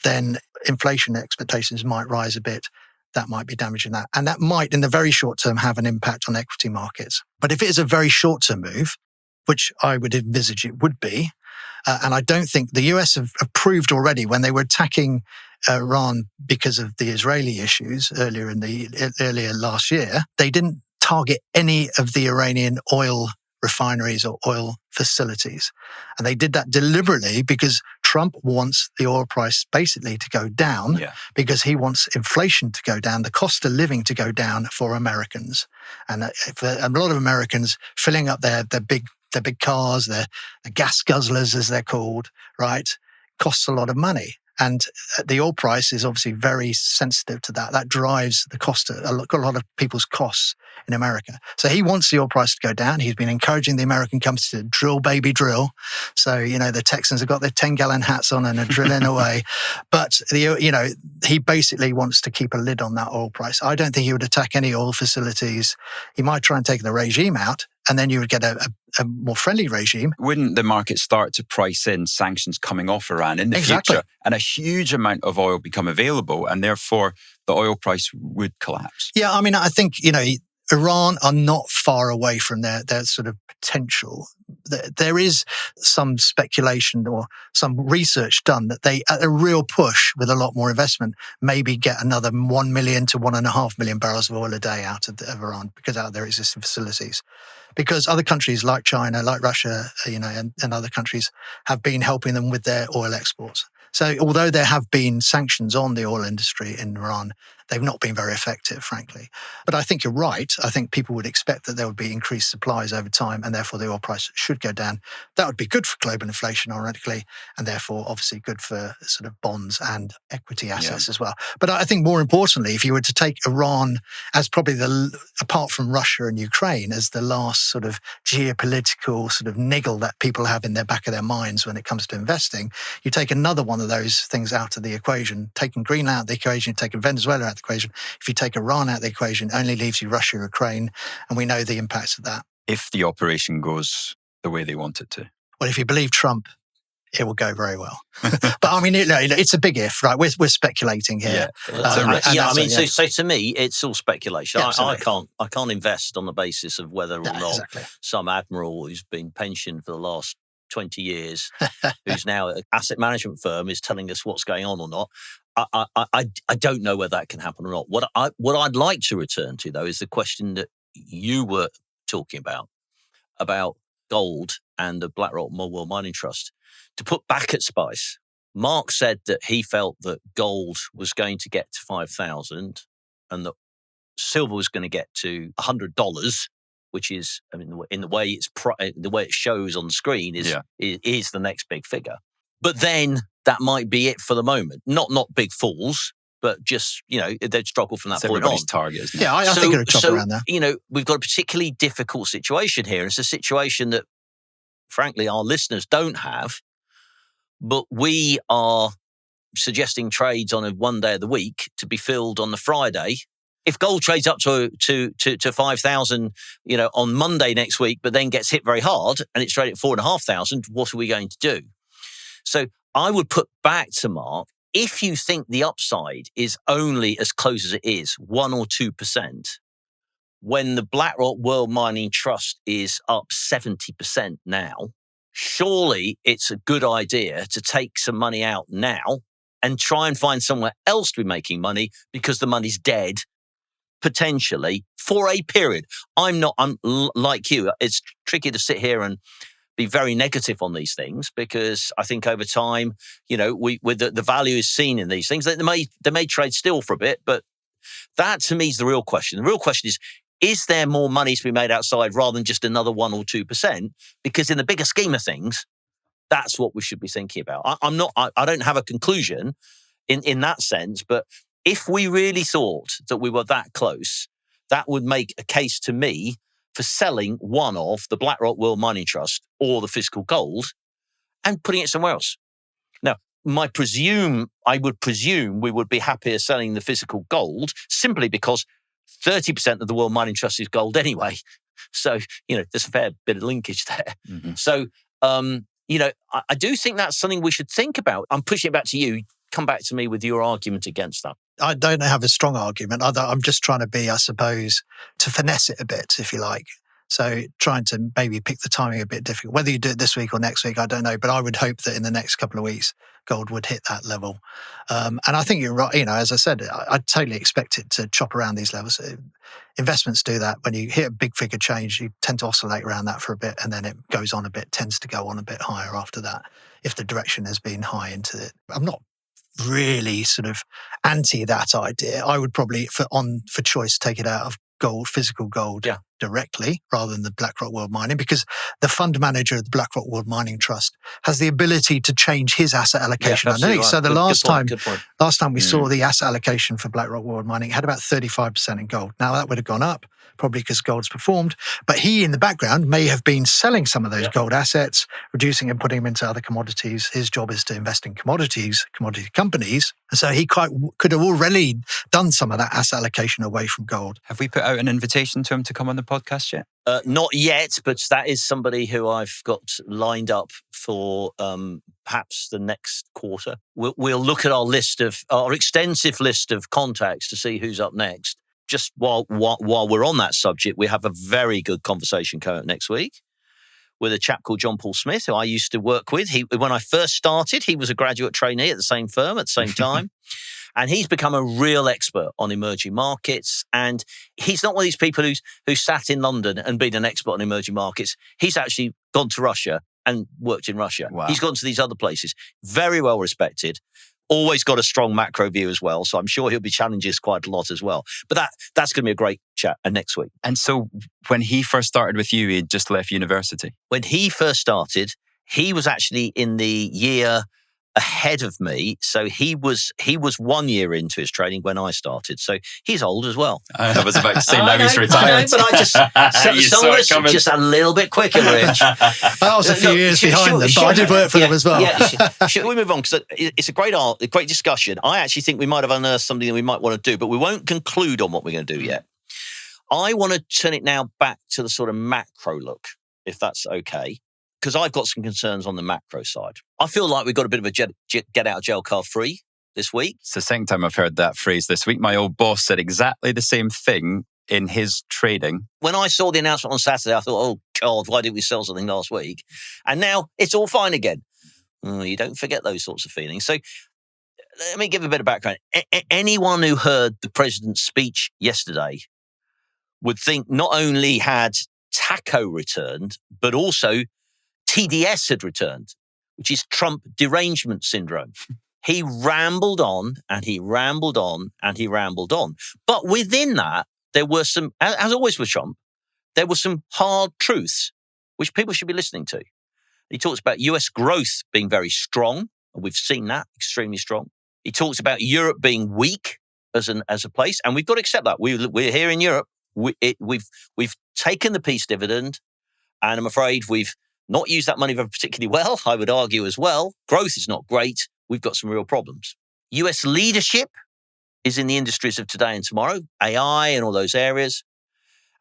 then inflation expectations might rise a bit. That might be damaging that. And that might, in the very short term, have an impact on equity markets. But if it is a very short-term move, which I would envisage it would be, and I don't think the US have proved already when they were attacking Iran because of the Israeli issues earlier last year, they didn't target any of the Iranian oil refineries or oil facilities. And they did that deliberately because Trump wants the oil price basically to go down because he wants inflation to go down, the cost of living to go down for Americans. And for a lot of Americans filling up their big cars, their gas guzzlers as they're called, right, costs a lot of money. And the oil price is obviously very sensitive to that. That drives the cost, a lot of people's costs in America. So he wants the oil price to go down. He's been encouraging the American companies to drill, baby, drill. So, the Texans have got their 10-gallon hats on and are drilling away. But, he basically wants to keep a lid on that oil price. I don't think he would attack any oil facilities. He might try and take the regime out, and then you would get a more friendly regime. Wouldn't the market start to price in sanctions coming off Iran in the future, and a huge amount of oil become available, and therefore the oil price would collapse? Yeah, I think, Iran are not far away from their sort of potential. There is some speculation or some research done that they, at a real push with a lot more investment, maybe get another 1 million to 1.5 million barrels of oil a day out of Iran because out of their existing facilities. Because other countries like China, like Russia, and other countries have been helping them with their oil exports. So although there have been sanctions on the oil industry in Iran, they've not been very effective, frankly. But I think you're right. I think people would expect that there would be increased supplies over time, and therefore the oil price should go down. That would be good for global inflation, ironically, and therefore obviously good for sort of bonds and equity assets as well. But I think more importantly, if you were to take Iran as probably apart from Russia and Ukraine, as the last sort of geopolitical sort of niggle that people have in their back of their minds when it comes to investing, you take another one of those things out of the equation, taking Greenland out of the equation, taking Venezuela out of the equation. If you take Iran out of the equation, it only leaves you Russia, Ukraine, and we know the impacts of that. If the operation goes the way they want it to. Well, if you believe Trump, it will go very well. But it's a big if, right? We're speculating here. So to me, it's all speculation. Yeah, I can't invest on the basis of whether or not some admiral who's been pensioned for the last 20 years, who's now an asset management firm, is telling us what's going on or not. I don't know whether that can happen or not. What I'd like to return to, though, is the question that you were talking about gold and the BlackRock World Mining Trust. To put back at Spice, Mark said that he felt that gold was going to get to 5,000 and that silver was going to get to $100, which is, in the way it shows on the screen, is the next big figure. But then that might be it for the moment. Not big falls, but just, they'd struggle from that point on. Everybody's target, isn't it? Yeah, I think it'll chop around there. We've got a particularly difficult situation here. It's a situation that, frankly, our listeners don't have, but we are suggesting trades on one day of the week to be filled on the Friday. If gold trades up to 5,000, on Monday next week, but then gets hit very hard and it's traded at 4,500, what are we going to do? So I would put back to Mark, if you think the upside is only as close as it is, 1 or 2%, when the BlackRock World Mining Trust is up 70% now, surely it's a good idea to take some money out now and try and find somewhere else to be making money because the money's dead, potentially, for a period. I'm like you. It's tricky to sit here and be very negative on these things because I think over time, the value is seen in these things. They may trade still for a bit, but that to me is the real question. The real question is there more money to be made outside rather than just another 1 or 2%? Because in the bigger scheme of things, that's what we should be thinking about. I don't have a conclusion in that sense, but if we really thought that we were that close, that would make a case to me for selling one of the BlackRock World Mining Trust or the physical gold and putting it somewhere else. Now, I would presume we would be happier selling the physical gold simply because 30% of the World Mining Trust is gold anyway. So, there's a fair bit of linkage there. Mm-hmm. So, I do think that's something we should think about. I'm pushing it back to you. Come back to me with your argument against that. I don't have a strong argument. I'm just trying to be, I suppose, to finesse it a bit, if you like. So trying to maybe pick the timing a bit difficult. Whether you do it this week or next week, I don't know. But I would hope that in the next couple of weeks, gold would hit that level. And I think you're right. As I said, I totally expect it to chop around these levels. Investments do that. When you hit a big figure change, you tend to oscillate around that for a bit, and then it goes on a bit, tends to go on a bit higher after that, if the direction has been high into it. I'm not really sort of anti that idea. I would probably, for choice, take it out of gold, physical gold, directly, rather than the BlackRock World Mining, because the fund manager of the BlackRock World Mining Trust has the ability to change his asset allocation underneath. Right. So the last time we saw the asset allocation for BlackRock World Mining, it had about 35% in gold. Now that would have gone up, probably because gold's performed. But he, in the background, may have been selling some of those gold assets, reducing and putting them into other commodities. His job is to invest in commodity companies. And so he could have already done some of that asset allocation away from gold. Have we put out an invitation to him to come on the podcast yet? Not yet, but that is somebody who I've got lined up for perhaps the next quarter. We'll look at our extensive list of contacts to see who's up next. Just while we're on that subject, we have a very good conversation coming up next week with a chap called John Paul Smith, who I used to work with. When I first started, he was a graduate trainee at the same firm at the same time. And he's become a real expert on emerging markets. And he's not one of these people who sat in London and been an expert on emerging markets. He's actually gone to Russia and worked in Russia. Wow. He's gone to these other places. Very well respected. Always got a strong macro view as well. So I'm sure he'll be challenging us quite a lot as well. But that's going to be a great chat next week. And so when he first started with you, he had just left university? When he first started, he was actually in the year ahead of me. So he was 1 year into his training when I started. So he's old as well. I was about to say now he's retired. I know, but I just a little bit quicker, Rich. I was a few years behind them, but I did work for them as well. Yeah, should we move on? Because it's a great discussion. I actually think we might have unearthed something that we might want to do, but we won't conclude on what we're going to do yet. I want to turn it now back to the sort of macro look, if that's okay. Because I've got some concerns on the macro side. I feel like we've got a bit of a get out of jail card free this week. It's the second time I've heard that phrase this week. My old boss said exactly the same thing in his trading. When I saw the announcement on Saturday, I thought, oh God, why didn't we sell something last week? And now it's all fine again. You don't forget those sorts of feelings. So let me give a bit of background. Anyone who heard the president's speech yesterday would think not only had TACO returned, but also TDS had returned, which is Trump derangement syndrome. He rambled on and he rambled on and he rambled on. But within that, there were some, as always with Trump, there were some hard truths which people should be listening to. He talks about US growth being very strong, and we've seen that, extremely strong. He talks about Europe being weak as a place, and we've got to accept that. We're here in Europe. We've taken the peace dividend, and I'm afraid we've not used that money very particularly well, I would argue as well. Growth is not great. We've got some real problems. US leadership is in the industries of today and tomorrow, AI and all those areas.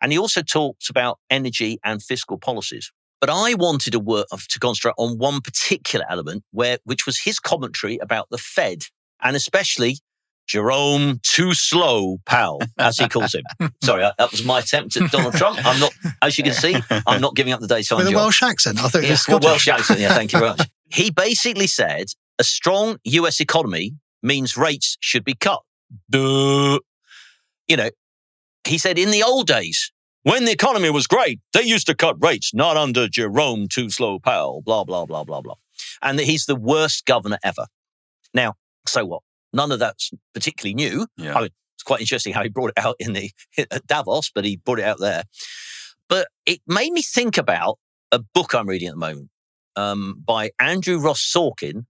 And he also talks about energy and fiscal policies. But I wanted to concentrate on one particular element, which was his commentary about the Fed, and especially Jerome Too Slow Powell, as he calls him. Sorry, that was my attempt at Donald Trump. I'm not, as you can see, I'm not giving up the daytime With job. a Welsh accent. I thought it was Scottish. Welsh accent, yeah, thank you very much. He basically said a strong US economy means rates should be cut. Duh. You know, he said in the old days, when the economy was great, they used to cut rates, not under Jerome Too Slow Powell, blah, blah, blah, blah, blah. And that he's the worst governor ever. Now, so what? None of that's particularly new. Yeah. I mean, it's quite interesting how he brought it out at Davos, but he brought it out there. But it made me think about a book I'm reading at the moment by Andrew Ross Sorkin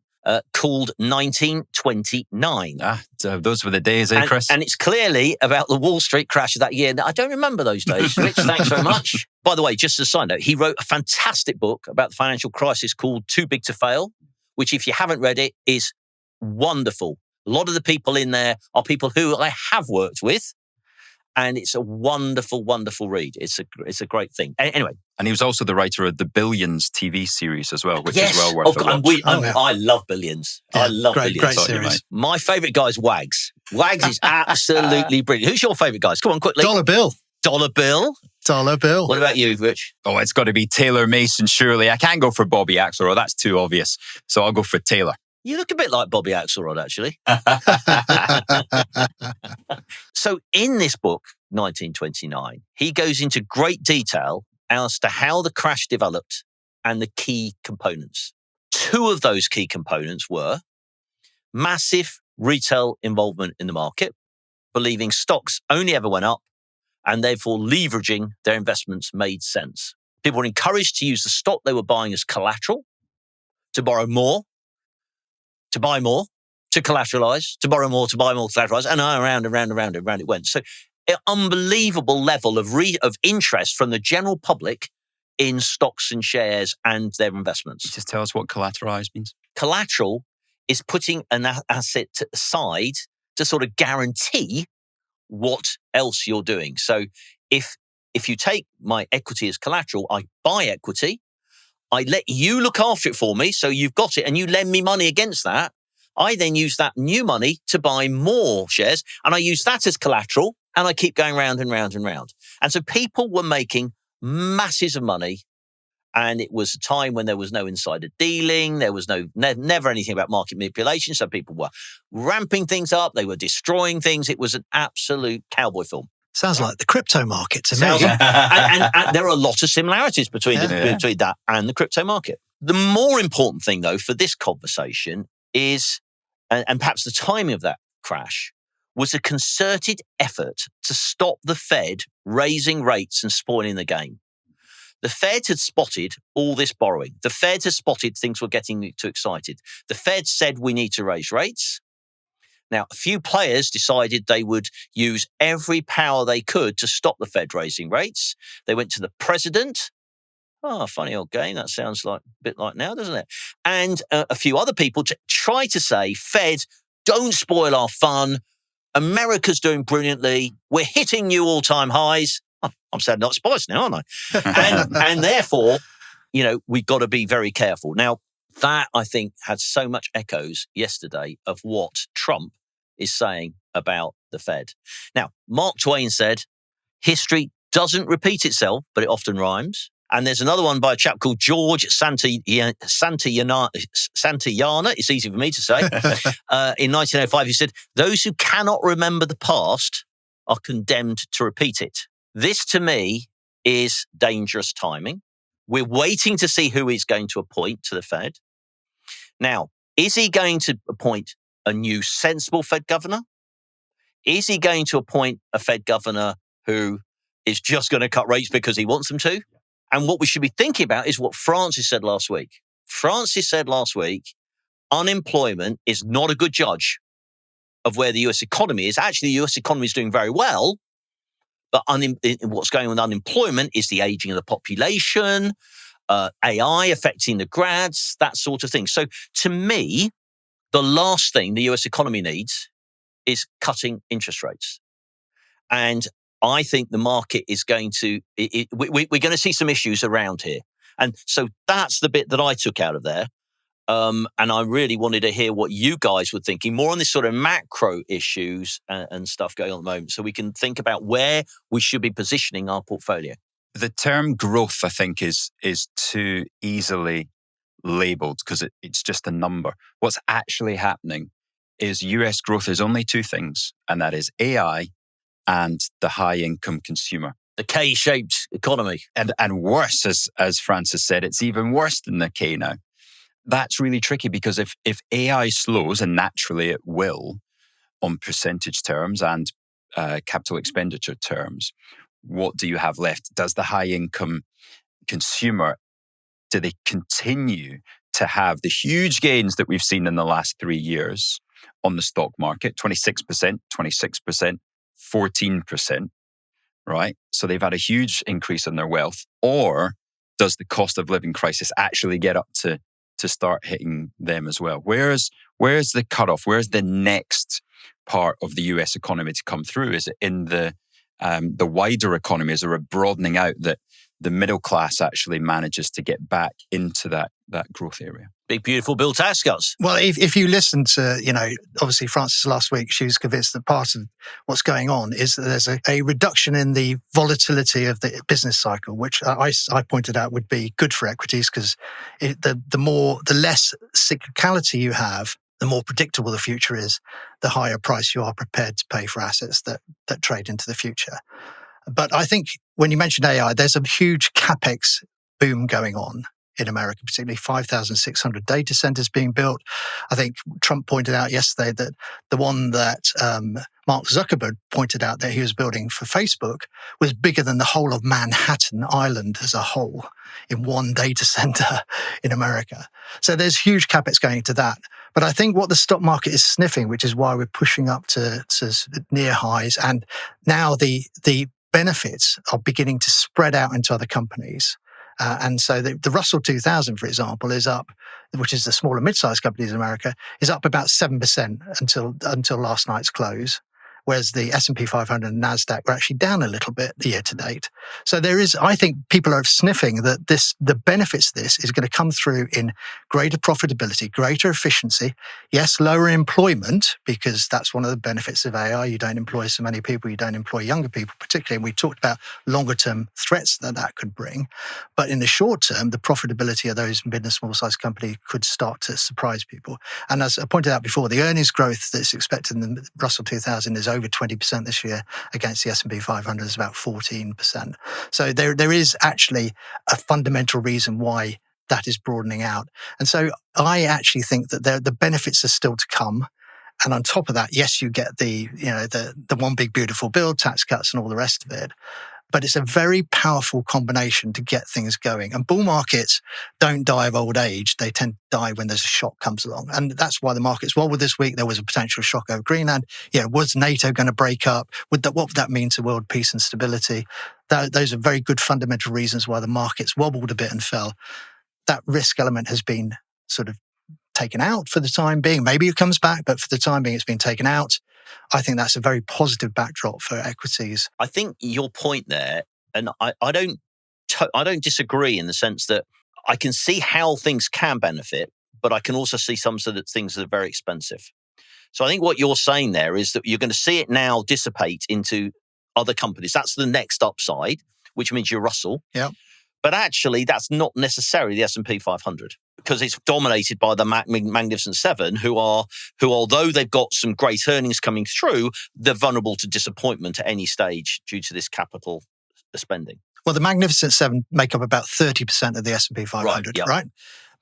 called 1929. Those were the days, Chris? And it's clearly about the Wall Street crash of that year. I don't remember those days, Rich. Thanks very much. By the way, just as a side note, he wrote a fantastic book about the financial crisis called Too Big to Fail, which, if you haven't read it, is wonderful. A lot of the people in there are people who I have worked with, and it's a wonderful, wonderful read. It's a great thing. Anyway. And he was also the writer of the Billions TV series as well, which is well worth a watch. I love Billions. Yeah, I love Billions. Great series. My favourite guy is Wags. Wags is absolutely brilliant. Who's your favourite guys? Come on, quickly. Dollar Bill. Dollar Bill. Dollar Bill. What about you, Rich? Oh, it's got to be Taylor Mason, surely. I can't go for Bobby Axelrod. That's too obvious. So I'll go for Taylor. You look a bit like Bobby Axelrod, actually. So in this book, 1929, he goes into great detail as to how the crash developed and the key components. Two of those key components were massive retail involvement in the market, believing stocks only ever went up, and therefore leveraging their investments made sense. People were encouraged to use the stock they were buying as collateral, to borrow more, to buy more, to collateralize, to borrow more, to buy more, collateralize, and around it went. So an unbelievable level of interest from the general public in stocks and shares and their investments. Just tell us what collateralize means. Collateral is putting an asset aside to sort of guarantee what else you're doing. So if you take my equity as collateral, I buy equity, I let you look after it for me, so you've got it, and you lend me money against that. I then use that new money to buy more shares, and I use that as collateral, and I keep going round and round and round. And so people were making masses of money, and it was a time when there was no insider dealing, there was never anything about market manipulation, so people were ramping things up, they were destroying things. It was an absolute cowboy film. Sounds like the crypto market to me. And there are a lot of similarities between that and the crypto market. The more important thing, though, for this conversation is, and perhaps the timing of that crash, was a concerted effort to stop the Fed raising rates and spoiling the game. The Fed had spotted all this borrowing. The Fed had spotted things were getting too excited. The Fed said we need to raise rates. Now, a few players decided they would use every power they could to stop the Fed raising rates. They went to the president. Oh, funny old game. That sounds like a bit like now, doesn't it? And a few other people to try to say, Fed, don't spoil our fun. America's doing brilliantly. We're hitting new all-time highs. Oh, I'm sad not spiced now, aren't I? and therefore, we've got to be very careful. Now, that, I think, had so much echoes yesterday of what Trump is saying about the Fed. Now, Mark Twain said, history doesn't repeat itself, but it often rhymes. And there's another one by a chap called George Santayana. It's easy for me to say. In 1905, he said, those who cannot remember the past are condemned to repeat it. This, to me, is dangerous timing. We're waiting to see who he's going to appoint to the Fed. Now, is he going to appoint a new sensible Fed governor? Is he going to appoint a Fed governor who is just going to cut rates because he wants them to? And what we should be thinking about is what Francis said last week. Francis said last week, unemployment is not a good judge of where the US economy is. Actually, the US economy is doing very well, but what's going on with unemployment is the aging of the population, AI affecting the grads, that sort of thing. So to me, the last thing the US economy needs is cutting interest rates. And I think the market is going to, we're going to see some issues around here. And so that's the bit that I took out of there. And I really wanted to hear what you guys were thinking, more on this sort of macro issues and stuff going on at the moment, so we can think about where we should be positioning our portfolio. The term growth, I think, is too easily labeled because it's just a number. What's actually happening is US growth is only two things, and that is AI and the high-income consumer. The K-shaped economy. And worse, as Francis said, it's even worse than the K now. That's really tricky because if AI slows, and naturally it will, on percentage terms and capital expenditure terms, what do you have left? Does the high-income consumer, do they continue to have the huge gains that we've seen in the last 3 years on the stock market? 26%, 26%, 14%, right? So they've had a huge increase in their wealth. Or does the cost of living crisis actually get up to start hitting them as well? Where's the cutoff? Where's the next part of the US economy to come through? Is it in the wider economy? Is there a broadening out that the middle class actually manages to get back into that growth area? Big, beautiful Bill to ask us. Well, if you listen to, obviously Francis last week, she was convinced that part of what's going on is that there's a reduction in the volatility of the business cycle, which I pointed out would be good for equities because the less cyclicality you have, the more predictable the future is, the higher price you are prepared to pay for assets that trade into the future. But I think when you mentioned AI, there's a huge CapEx boom going on in America, particularly 5,600 data centers being built. I think Trump pointed out yesterday that the one that Mark Zuckerberg pointed out that he was building for Facebook was bigger than the whole of Manhattan Island as a whole in one data center in America. So there's huge CapEx going into that. But I think what the stock market is sniffing, which is why we're pushing up to near highs, and now the benefits are beginning to spread out into other companies. And so the Russell 2000, for example, is up, which is the smaller mid-sized companies in America, is up about 7% until last night's close, whereas the S&P 500 and NASDAQ were actually down a little bit year to date. So I think people are sniffing that the benefits of this is going to come through in greater profitability, greater efficiency, yes, lower employment, because that's one of the benefits of AI. You don't employ so many people, you don't employ younger people particularly, and we talked about longer term threats that could bring. But in the short term, the profitability of those mid and small sized companies could start to surprise people. And as I pointed out before, the earnings growth that's expected in the Russell 2000 is over 20% this year against the S&P 500 is about 14%. So there is actually a fundamental reason why that is broadening out. And so I actually think that the benefits are still to come. And on top of that, yes, you get the one big beautiful bill, tax cuts and all the rest of it. But it's a very powerful combination to get things going. And bull markets don't die of old age. They tend to die when there's a shock comes along. And that's why the markets wobbled this week. There was a potential shock over Greenland. Was NATO going to break up? What would that mean to world peace and stability? Those are very good fundamental reasons why the markets wobbled a bit and fell. That risk element has been sort of taken out for the time being. Maybe it comes back, but for the time being, it's been taken out. I think that's a very positive backdrop for equities. I think your point there, and I don't disagree in the sense that I can see how things can benefit, but I can also see some sort of things that are very expensive. So I think what you're saying there is that you're going to see it now dissipate into other companies. That's the next upside, which means your Russell. Yeah. But actually, that's not necessarily the S&P 500 because it's dominated by the Magnificent Seven, who although they've got some great earnings coming through, they're vulnerable to disappointment at any stage due to this capital spending. Well, the Magnificent Seven make up about 30% of the S&P 500, right?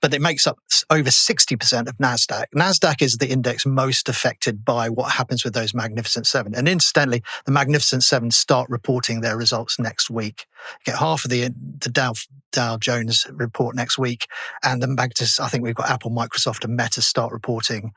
But it makes up over 60% of NASDAQ. NASDAQ is the index most affected by what happens with those Magnificent Seven. And incidentally, the Magnificent Seven start reporting their results next week. Get half of the Dow Jones report next week, and then back to, I think we've got Apple, Microsoft, and Meta start reporting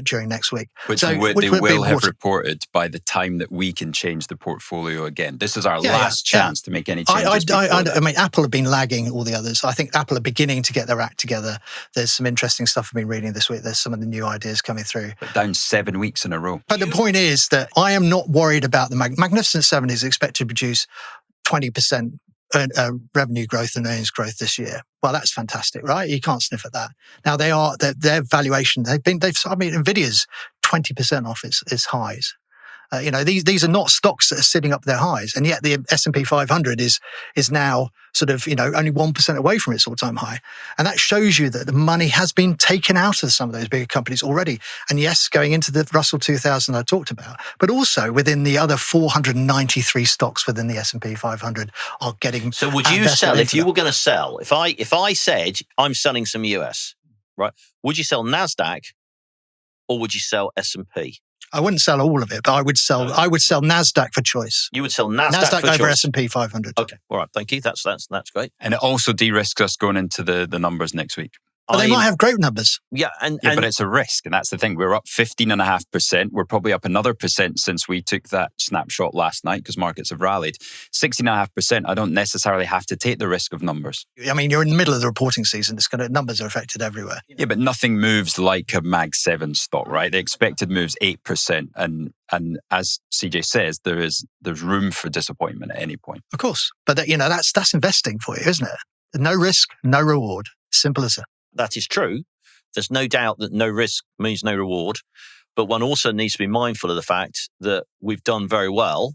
during next week. Which they will have reported by the time that we can change the portfolio again. This is our last chance to make any changes. I mean, Apple have been lagging all the others. I think Apple are beginning to get their act together. There's some interesting stuff I've been reading this week. There's some of the new ideas coming through. But down 7 weeks in a row. But the point is that I am not worried about the Magnificent Seven is expected to produce 20% revenue growth and earnings growth this year. Well, that's fantastic, right? You can't sniff at that. Now their valuation. Nvidia's 20% off its highs. These are not stocks that are sitting up their highs, and yet the S&P 500 is now sort of only 1% away from its all-time high, and that shows you that the money has been taken out of some of those bigger companies already. And yes, going into the Russell 2000 I talked about, but also within the other 493 stocks within the S&P 500 are getting. So would you sell if you were going to sell? If I said I'm selling some US, right? Would you sell Nasdaq or would you sell S&P? I wouldn't sell all of it, but I would sell Nasdaq for choice. You would sell Nasdaq for over choice. S&P 500. Okay, all right, thank you. That's great. And it also de-risks us going into the numbers next week. But they might have great numbers. Yeah, but it's a risk, and that's the thing. We're up 15.5%. We're probably up another % since we took that snapshot last night because markets have rallied. 16.5%. I don't necessarily have to take the risk of numbers. I mean, you're in the middle of the reporting season. Numbers are affected everywhere. Yeah, but nothing moves like a Mag 7 stock, right? The expected moves 8%, and as CJ says, there's room for disappointment at any point. Of course, but that's investing for you, isn't it? No risk, no reward. Simple as that. That is true. There's no doubt that no risk means no reward. But one also needs to be mindful of the fact that we've done very well.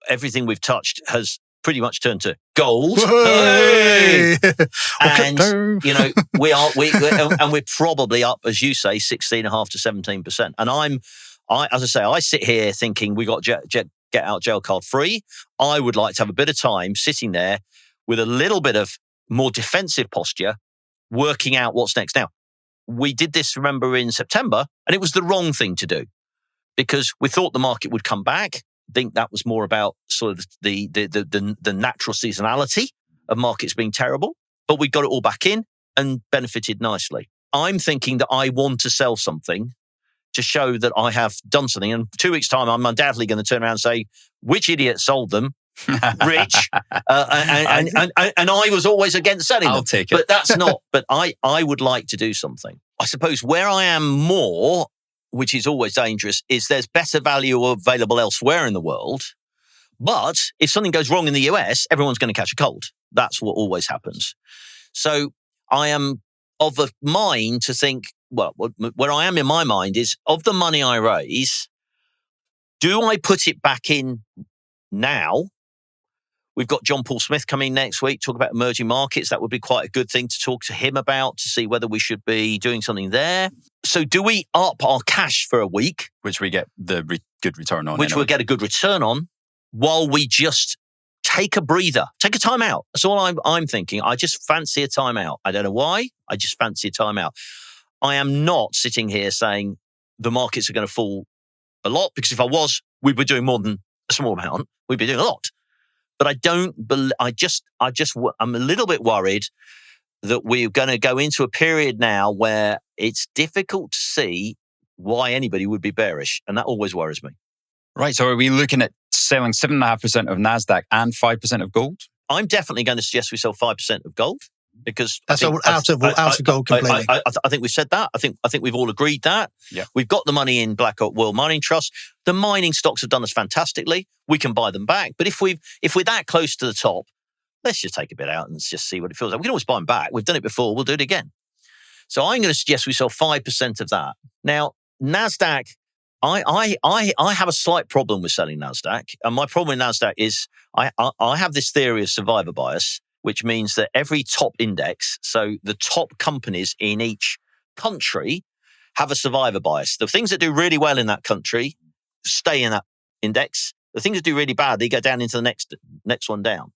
Everything we've touched has pretty much turned to gold. Hey! And we're probably up, as you say, 16.5 to 17%. And I sit here thinking we got get out jail card free. I would like to have a bit of time sitting there with a little bit of more defensive posture, working out what's next. Now, we did this, remember, in September, and it was the wrong thing to do because we thought the market would come back. I think that was more about sort of the natural seasonality of markets being terrible, but we got it all back in and benefited nicely. I'm thinking that I want to sell something to show that I have done something. And 2 weeks' time, I'm undoubtedly going to turn around and say, which idiot sold them? Rich, and I was always against selling them. I'll take it. But that's not. But I would like to do something. I suppose where I am more, which is always dangerous, is there's better value available elsewhere in the world. But if something goes wrong in the US, everyone's going to catch a cold. That's what always happens. So I am of a mind to think. Well, where I am in my mind is of the money I raise, do I put it back in now? We've got John Paul Smith coming next week, talk about emerging markets. That would be quite a good thing to talk to him about to see whether we should be doing something there. So do we up our cash for a week? Which we get the good return on. Which we'll get a good return on while we just take a breather, take a time out. That's all I'm thinking. I just fancy a time out. I don't know why. I just fancy a time out. I am not sitting here saying the markets are going to fall a lot because if I was, we'd be doing more than a small amount. We'd be doing a lot. But I'm a little bit worried that we're going to go into a period now where it's difficult to see why anybody would be bearish. And that always worries me. Right. So are we looking at selling 7.5% of Nasdaq and 5% of gold? I'm definitely going to suggest we sell 5% of gold because that's out of gold completely. I think we've said that. I think we've all agreed that. Yeah. We've got the money in BlackRock World Mining Trust. The mining stocks have done us fantastically. We can buy them back. But if we're that close to the top, let's just take a bit out and just see what it feels like. We can always buy them back. We've done it before. We'll do it again. So I'm going to suggest we sell 5% of that. Now, Nasdaq, I have a slight problem with selling Nasdaq. And my problem with Nasdaq is I have this theory of survivor bias, which means that every top index, so the top companies in each country, have a survivor bias. The things that do really well in that country stay in that index. The things that do really bad, they go down into the next one down.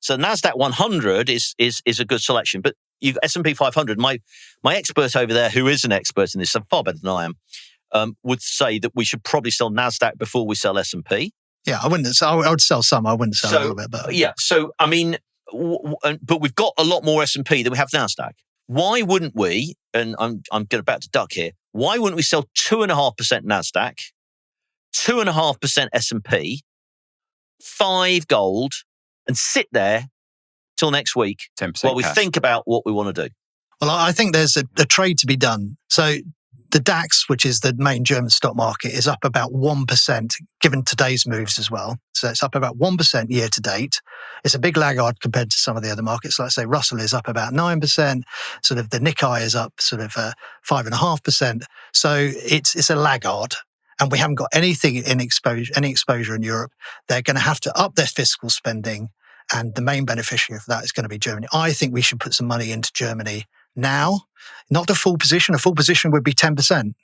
So Nasdaq 100 is a good selection, but you've S&P 500. My expert over there, who is an expert in this, far better than I am, would say that we should probably sell Nasdaq before we sell S&P. Yeah, I wouldn't. I would sell some. I wouldn't sell a little bit. But yeah. So I mean, but we've got a lot more S&P than we have Nasdaq. Why wouldn't we? And I'm about to duck here. Why wouldn't we sell 2.5% Nasdaq, 2.5% S&P, 5 gold, and sit there till next week 10% while we cash. think about what we want to do? Well, I think there's a trade to be done. So the DAX, which is the main German stock market, is up about 1%, given today's moves as well. So it's up about 1% year to date. It's a big laggard compared to some of the other markets. Like say, Russell is up about 9%. Sort of the Nikkei is up sort of 5.5%. So it's a laggard. And we haven't got any exposure in Europe. They're going to have to up their fiscal spending. And the main beneficiary of that is going to be Germany. I think we should put some money into Germany now. Not a full position. A full position would be 10%.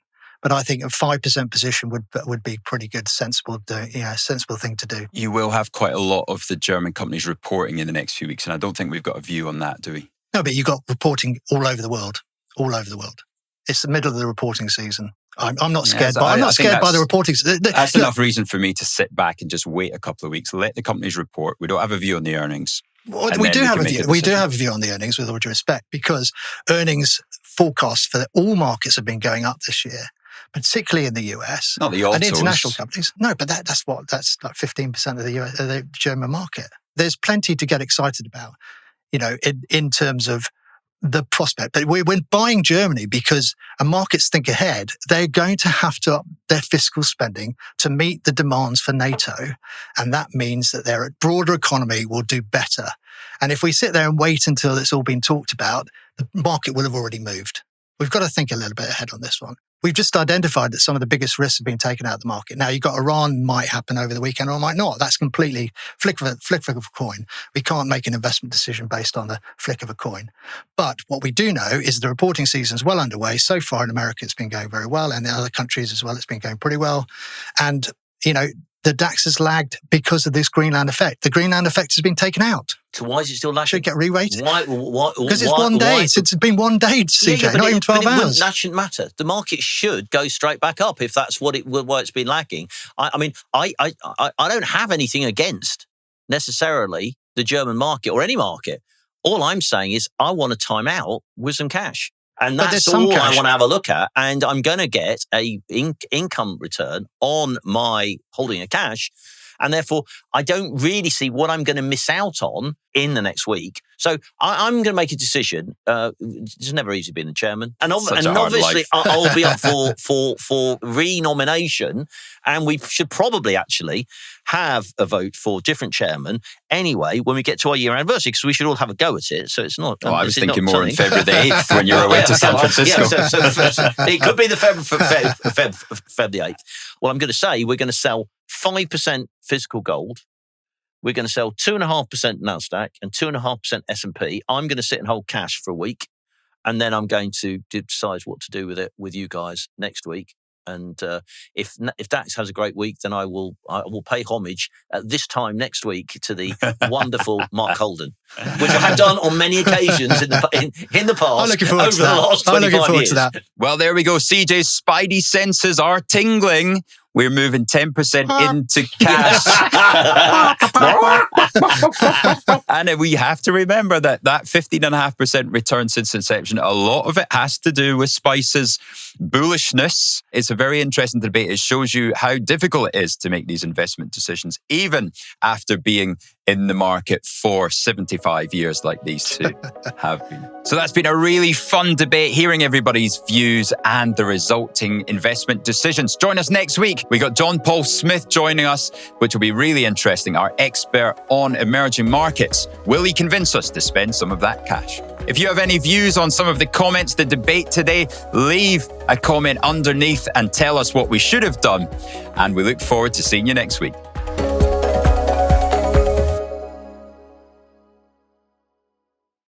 But I think a 5% position would be pretty good, sensible thing to do. You will have quite a lot of the German companies reporting in the next few weeks. And I don't think we've got a view on that, do we? No, but you've got reporting all over the world. All over the world. It's the middle of the reporting season. I'm not scared. I'm not scared by the reporting. That's enough reason for me to sit back and just wait a couple of weeks. Let the companies report. We don't have a view on the earnings. Well, we do have a view. We do have a view on the earnings, with all due respect, because earnings forecasts for all markets have been going up this year, particularly in the US. Not the autos. And international companies. No, but that's like 15% of the German market. There's plenty to get excited about, in terms of the prospect. But we're buying Germany because markets think ahead. They're going to have to up their fiscal spending to meet the demands for NATO. And that means that their broader economy will do better. And if we sit there and wait until it's all been talked about, the market will have already moved. We've got to think a little bit ahead on this one. We've just identified that some of the biggest risks have been taken out of the market. Now, you've got Iran might happen over the weekend or might not. That's completely flick of a coin. We can't make an investment decision based on the flick of a coin. But what we do know is the reporting season is well underway. So far in America, it's been going very well. And in other countries as well, it's been going pretty well. And, the DAX has lagged because of this Greenland effect. The Greenland effect has been taken out. So why is it still lagging? Should get re-rated. Why? Because it's 1 day. It's been 1 day, CJ, not even 12 hours. That shouldn't matter. The market should go straight back up if that's why it's been lagging. I mean, I don't have anything against necessarily the German market or any market. All I'm saying is I want to time out with some cash. And that's all I want to have a look at. And I'm going to get a income return on my holding of cash. And therefore, I don't really see what I'm going to miss out on in the next week. So I'm going to make a decision. It's never easy being the chairman. And obviously, I'll be up for re-nomination. And we should probably actually have a vote for different chairman anyway when we get to our year anniversary, because we should all have a go at it. So it's not... I was thinking more in February the 8th when you're away to San Francisco. Yeah, so it could be the Feb the 8th. Well, I'm going to say we're going to sell 5% physical gold. We're going to sell 2.5% Nasdaq and 2.5% S&P. I'm going to sit and hold cash for a week, and then I'm going to decide what to do with it with you guys next week. And if Dax has a great week, then I will pay homage at this time next week to the wonderful Mark Holden, which I have done on many occasions in the past. I'm looking forward over to that. The last 25 I'm looking forward years. to that. Well, there we go. CJ's spidey senses are tingling. We're moving 10% into cash. And we have to remember that 15.5% return since inception, a lot of it has to do with Spice's bullishness. It's a very interesting debate. It shows you how difficult it is to make these investment decisions, even after being in the market for 75 years like these two have been. So that's been a really fun debate, hearing everybody's views and the resulting investment decisions. Join us next week. We got John Paul Smith joining us, which will be really interesting, our expert on emerging markets. Will he convince us to spend some of that cash? If you have any views on some of the comments, the debate today, leave a comment underneath and tell us what we should have done. And we look forward to seeing you next week.